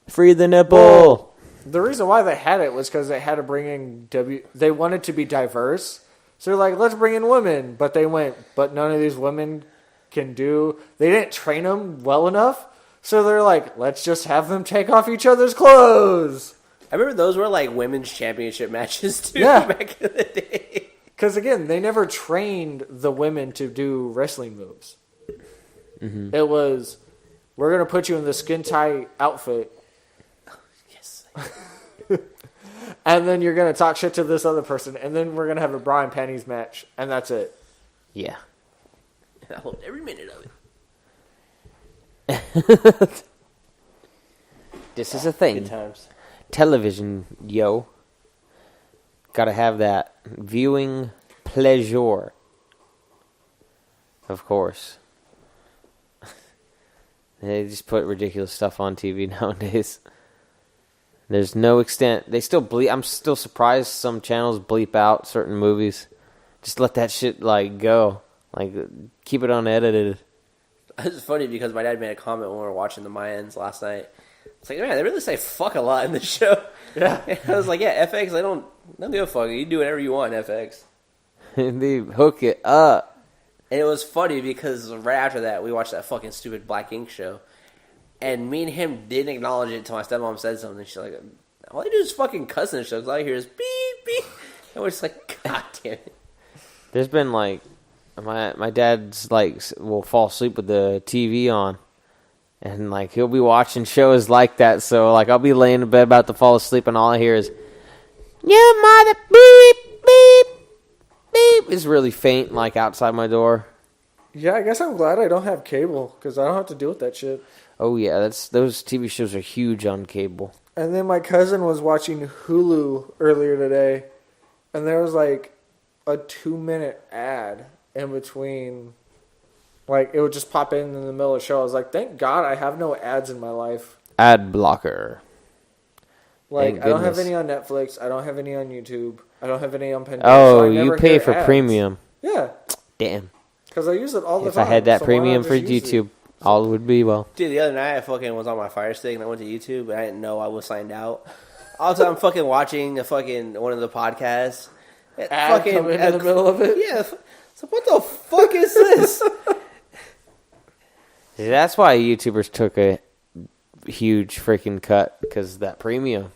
Free the nipple. Well, the reason why they had it was because they had to bring in They wanted to be diverse, so they're like, let's bring in women. But they went, but none of these women can do. They didn't train them well enough, so they're like, let's just have them take off each other's clothes. I remember those were like women's championship matches too back in the day. Because again, they never trained the women to do wrestling moves. Mm-hmm. It was, we're going to put you in the skin tight outfit. Yes. And then you're going to talk shit to this other person. And then we're going to have a bra and panties match. And that's it. Yeah. I loved every minute of it. This is a thing. Good times. Television, yo. Gotta have that viewing pleasure. Of course. They just put ridiculous stuff on TV nowadays. There's no extent. They still bleep. I'm still surprised some channels bleep out certain movies. Just let that shit, like, go. Like, keep it unedited. It's funny because my dad made a comment when we were watching the Mayans last night. It's like, man, they really say fuck a lot in the show. Yeah. And I was like, yeah, FX, they don't give a fuck. You do whatever you want, FX. They hook it up. And it was funny because right after that, we watched that fucking stupid Black Ink show. And me and him didn't acknowledge it until my stepmom said something. She's like, all I do is fucking cuss in the show because all I hear is beep, beep. And we're just like, God damn it. There's been, like, my dad's, like, will fall asleep with the TV on. And, like, he'll be watching shows like that. So, like, I'll be laying in bed about to fall asleep and all I hear is, you mother beep, beep, beep. It's really faint, like, outside my door. Yeah, I guess I'm glad I don't have cable because I don't have to deal with that shit. Oh, yeah, those TV shows are huge on cable. And then my cousin was watching Hulu earlier today, and there was like a 2-minute ad in between. Like, it would just pop in the middle of the show. I was like, thank God I have no ads in my life. Ad blocker. Like, I don't have any on Netflix. I don't have any on YouTube. I don't have any on Pandora. Oh, so you pay for ads. premium. Yeah. Damn. Because I use it all the If time. I had that so premium for YouTube, all would be well. Dude, the other night I fucking was on my Fire Stick and I went to YouTube and I didn't know I was signed out. All the time I'm fucking watching one of the podcasts. Ad come in the middle of it? Yeah. So what the fuck is this? Yeah, that's why YouTubers took a huge freaking cut, because that premium.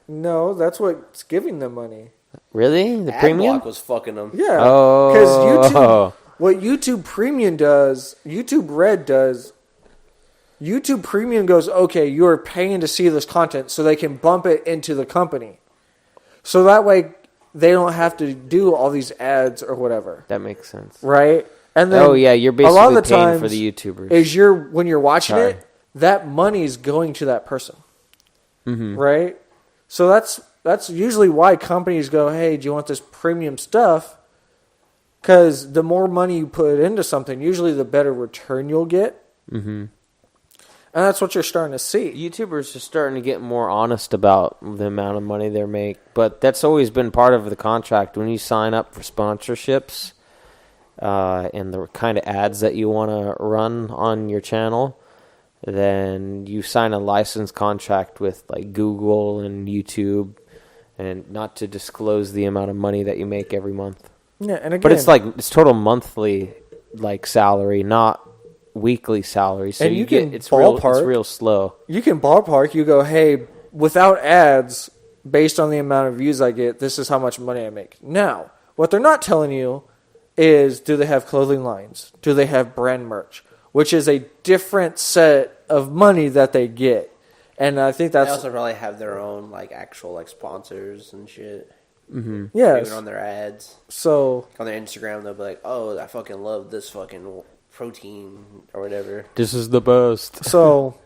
No, that's what's giving them money. Really? The premium? Adblock was fucking them. Yeah. Oh. Because what YouTube Premium does, YouTube Red does, YouTube Premium goes, okay, you are paying to see this content so they can bump it into the company. So that way they don't have to do all these ads or whatever. That makes sense. Right? And then yeah, you're basically a lot of the paying for the YouTubers. When you're watching it, that money is going to that person. Mm-hmm. Right? So that's usually why companies go, hey, do you want this premium stuff? Because the more money you put into something, usually the better return you'll get. Mm-hmm. And that's what you're starting to see. YouTubers are starting to get more honest about the amount of money they make. But that's always been part of the contract. When you sign up for sponsorships and the kind of ads that you want to run on your channel, then you sign a license contract with like Google and YouTube, and not to disclose the amount of money that you make every month. Yeah, and again, but it's total monthly like salary, not weekly salary. So and you can it's ballpark. It's real slow. You can ballpark. You go, hey, without ads, based on the amount of views I get, this is how much money I make. Now, what they're not telling you is, do they have clothing lines? Do they have brand merch? Which is a different set of money that they get. And I think that's... They also probably have their own, like, actual, like, sponsors and shit. Mm-hmm. Yes. Even on their ads. So... On their Instagram, they'll be like, oh, I fucking love this fucking protein or whatever. This is the best. So,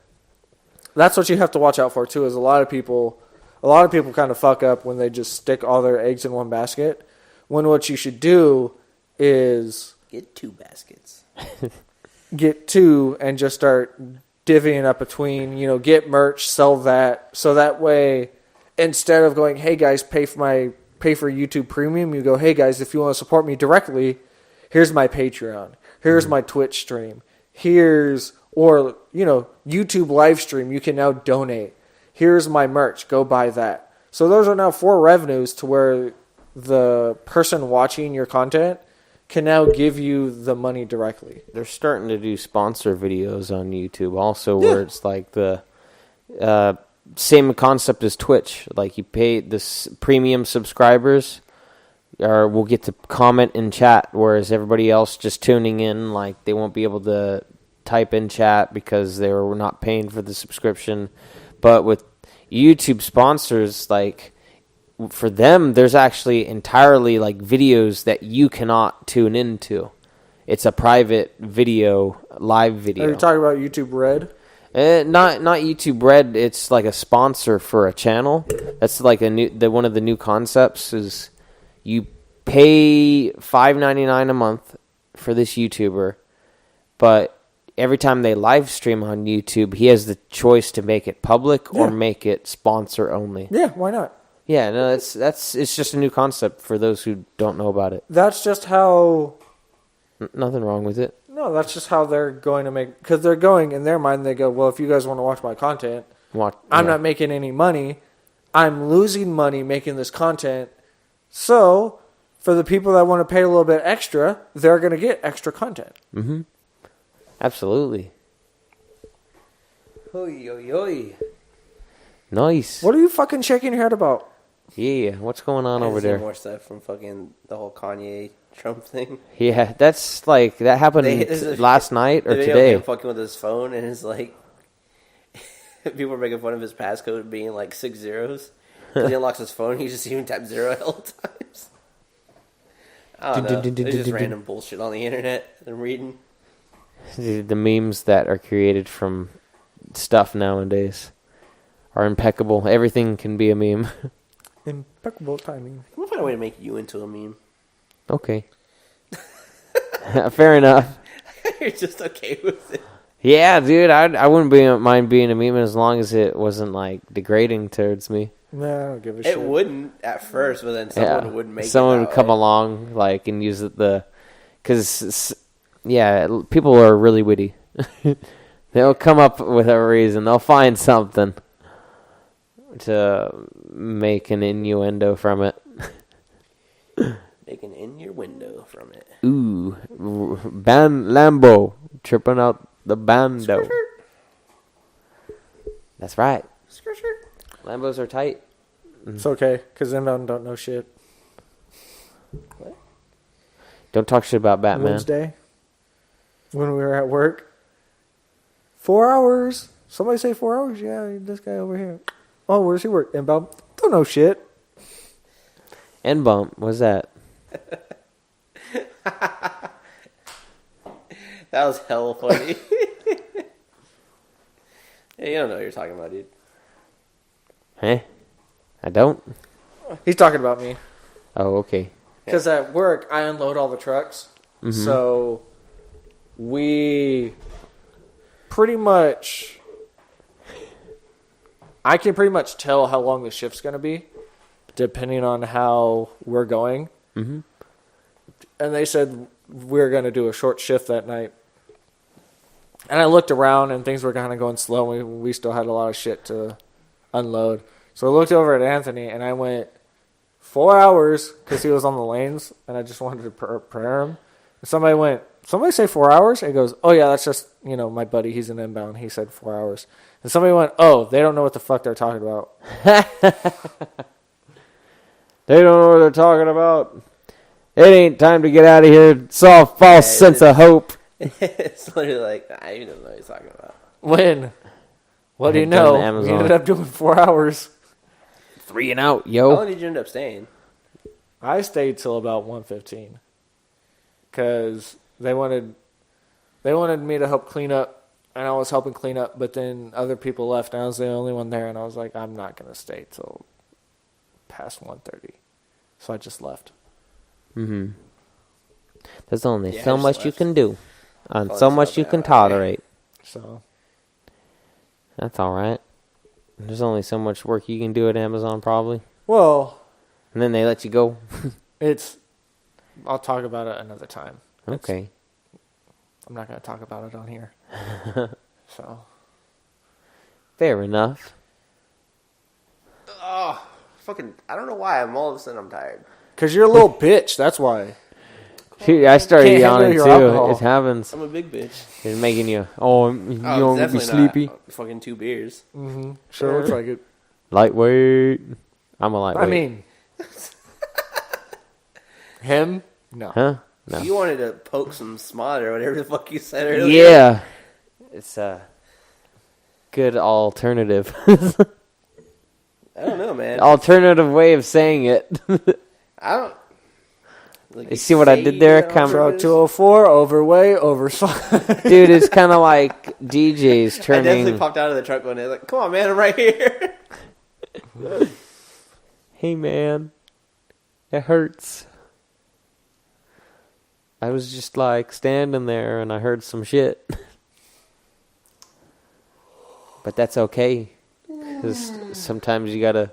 that's what you have to watch out for, too, is a lot of people kind of fuck up when they just stick all their eggs in one basket. When what you should do is... Get 2 baskets. Get 2 and just start divvying up between, get merch, sell that. So that way, instead of going, hey guys, pay for YouTube Premium, you go, hey guys, if you want to support me directly, here's my Patreon. Here's my Twitch stream. Or YouTube live stream, you can now donate. Here's my merch, go buy that. So those are now 4 revenues to where the person watching your content can now give you the money directly. They're starting to do sponsor videos on YouTube also, where it's like the same concept as Twitch. Like you pay this premium subscribers, or will get to comment in chat, whereas everybody else just tuning in, like they won't be able to type in chat because they were not paying for the subscription. But with YouTube sponsors, like for them, there's actually entirely like videos that you cannot tune into. It's a private video, live video. Are you talking about YouTube Red? Not YouTube Red. It's like a sponsor for a channel. That's like one of the new concepts is you pay $5.99 a month for this YouTuber, but every time they live stream on YouTube, he has the choice to make it public or make it sponsor only. Yeah, why not? Yeah, no, it's just a new concept for those who don't know about it. That's just how... Nothing wrong with it. No, that's just how they're going to make... Because they're going, in their mind, they go, well, if you guys want to watch my content, I'm not making any money. I'm losing money making this content. So, for the people that want to pay a little bit extra, they're going to get extra content. Mm-hmm. Absolutely. Oy, oy, oy. Nice. What are you fucking shaking your head about? Yeah, what's going on over there? More stuff from fucking the whole Kanye Trump thing. Yeah, that's like that happened last night or today. Him fucking with his phone and his like, people were making fun of his passcode being like 6 zeros. When he unlocks his phone, he just even types 0 hell times. I don't know. There's just random bullshit on the internet I'm reading. The memes that are created from stuff nowadays are impeccable. Everything can be a meme. Impeccable timing. We'll find a way to make you into a meme. Okay. Fair enough. You're just okay with it. Yeah, dude, I wouldn't mind being a meme as long as it wasn't like degrading towards me. No, I don't give a shit. It wouldn't at first, but then someone would make someone it would come along like and use it because people are really witty. They'll come up with a reason. They'll find something to make an innuendo from it. Make an innuendo from it. Ooh, Lambo tripping out the bando. That's right. Lambos are tight. It's okay, because Inbound don't know shit. What? Don't talk shit about Batman. Wednesday, when we were at work, 4 hours. Somebody say 4 hours? Yeah, this guy over here. Oh, where does he work? Inbound. Don't know shit. N bump. What's that? That was hella funny. Yeah, you don't know what you're talking about, dude. Huh? I don't? He's talking about me. Oh, okay. Because at work, I unload all the trucks. Mm-hmm. So we pretty much... I can pretty much tell how long the shift's going to be, depending on how we're going. Mm-hmm. And they said we're going to do a short shift that night. And I looked around, and things were kind of going slow. We still had a lot of shit to unload. So I looked over at Anthony, and I went 4 hours because he was on the lanes, and I just wanted to prepare him. And somebody say 4 hours? And he goes, oh, yeah, that's just, my buddy. He's an inbound. He said 4 hours. And somebody went, oh, they don't know what the fuck they're talking about. They don't know what they're talking about. It ain't time to get out of here. It's all false sense of hope. It's literally like, I even don't know what he's talking about. When? What do you know? We ended up doing 4 hours. 3 and out, yo. How long did you end up staying? I stayed till about 1:15 because they wanted me to help clean up, and I was helping clean up, but then other people left, and I was the only one there, and I was like, I'm not going to stay till past 1:30. So I just left. Mm-hmm. There's only so much you can do and Fun so much stuff you can out tolerate. So that's all right. There's only so much work you can do at Amazon, probably. Well, and then they let you go. I'll talk about it another time. Okay. I'm not going to talk about it on here. So. Fair enough. Oh, fucking, I don't know why. All of a sudden I'm tired. Because you're a little bitch, that's why. Shoot, I started Can't handle yawning your too. alcohol. It happens. I'm a big bitch. It's making you. Oh, you Oh, don't be definitely sleepy. not. Fucking 2 beers. Mm-hmm. Sure looks like it. Lightweight. I'm a lightweight. I mean, him? No. huh? No. You wanted to poke some smut or whatever the fuck you said earlier. Yeah. It's a good alternative. I don't know, man. Alternative way of saying it. I don't. Like, You see what I did there? Truck 204, overweight, oversized. Dude, it's kind of like DJs I turning. definitely popped out of the truck one day. Like, come on, man, I'm right here. Hey, man. It hurts. I was just like standing there and I heard some shit. But that's okay. Because sometimes you gotta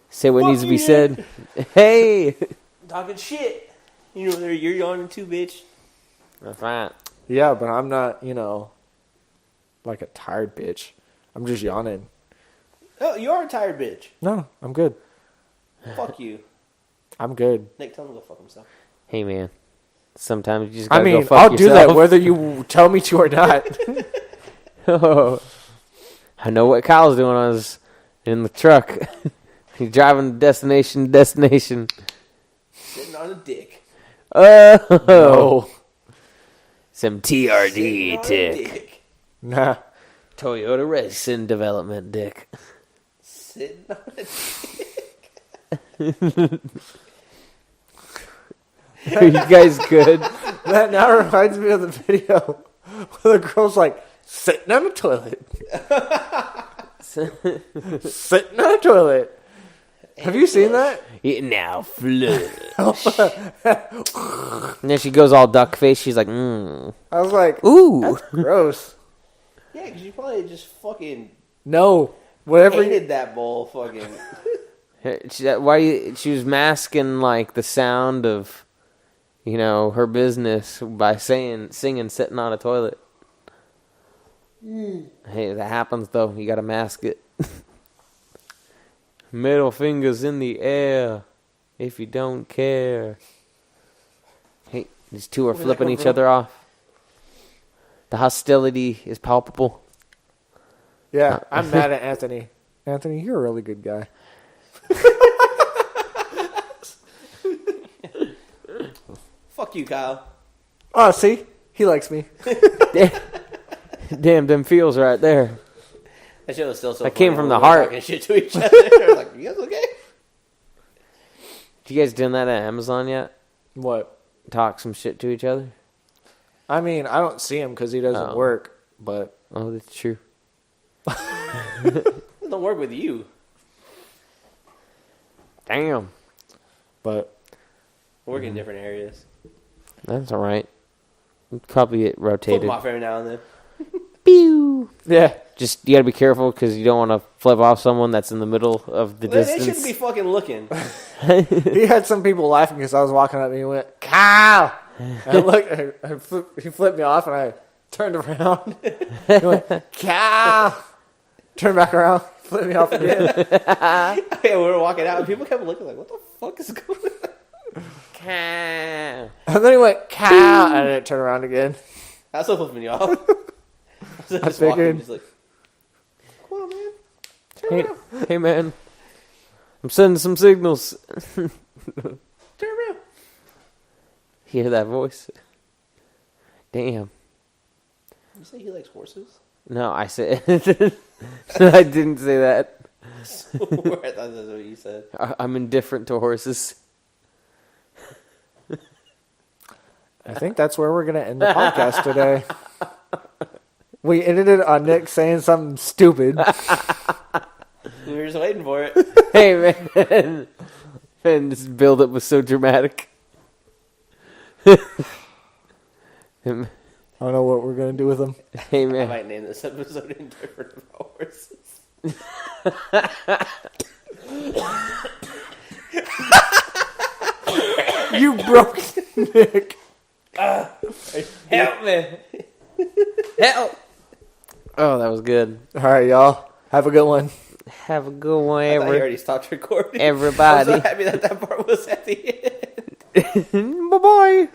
say what needs to be said. Hey! Talking shit. You know, you're yawning too, bitch. That's right. Yeah, but I'm not, like a tired bitch. I'm just yawning. Oh, you are a tired bitch. No, I'm good. Fuck you. I'm good. Nick, tell him to go fuck himself. Hey, man. Sometimes you just gotta I go mean, fuck I'll yourself. do that whether you tell me to or not. Oh, I know what Kyle's doing on his in the truck. He's driving destination to destination. Sitting on a dick. Oh, No. some Sitting TRD on a dick. dick. Nah. Toyota Racing Development dick. Sitting on a dick. Are you guys good? That now reminds me of the video where the girl's like, sitting on a toilet. Sitting on a toilet. Have you seen that? It now flood. And then she goes all duck face. She's like, I was like, ooh. that's gross. Yeah, because you probably just fucking No. Whatever. hated that bowl fucking... She was masking like the sound of, her business by singing sitting on a toilet. Hey, that happens though. You gotta mask it. Middle fingers in the air if you don't care. Hey, these two are flipping each other off. The hostility is palpable. Yeah, I'm mad at Anthony. Anthony, you're a really good guy. Fuck you, Kyle. Oh, see? He likes me. Damn, them feels right there. That shit was still so That came funny from when the we were heart. talking shit to each other. I was like, you guys okay? You guys doing that at Amazon yet? What? Talk some shit to each other? I mean, I don't see him because he doesn't Oh. work, but... Oh, that's true. It don't work with you. Damn. But... We work in different areas. That's all right. Probably get Flip rotated. them off every now and then. Pew! Yeah. Just, you gotta be careful because you don't want to flip off someone that's in the middle of the They distance. shouldn't be fucking looking. He had some people laughing because I was walking up and he went, Kyle! And look, he flipped me off and I turned around. He went, Kyle! Turned back around, flipped me off again. Yeah, we were walking out and people kept looking like, what the fuck is going on? Cow. And then he went, Kyle! And then it turned around again. That's what flipped me off. I I figured. Just like, come on, man. Hey, hey, man. I'm sending some signals. Turn around. Hear that voice? Damn. You say he likes horses? No, I said... I didn't say that. I thought that's what you said. I'm indifferent to horses. I think that's where we're going to end the podcast today. We ended it on Nick saying something stupid. We were just waiting for it. Hey, man. And this build-up was so dramatic. I don't know what we're going to do with him. Hey, I man. might name this episode Indifferent about horses. You broke Nick. Help me. Help! Oh, that was good. All right, y'all. Have a good one. Have a good one, I thought you already stopped recording. everybody. I'm so happy that part was at the end. Bye-bye.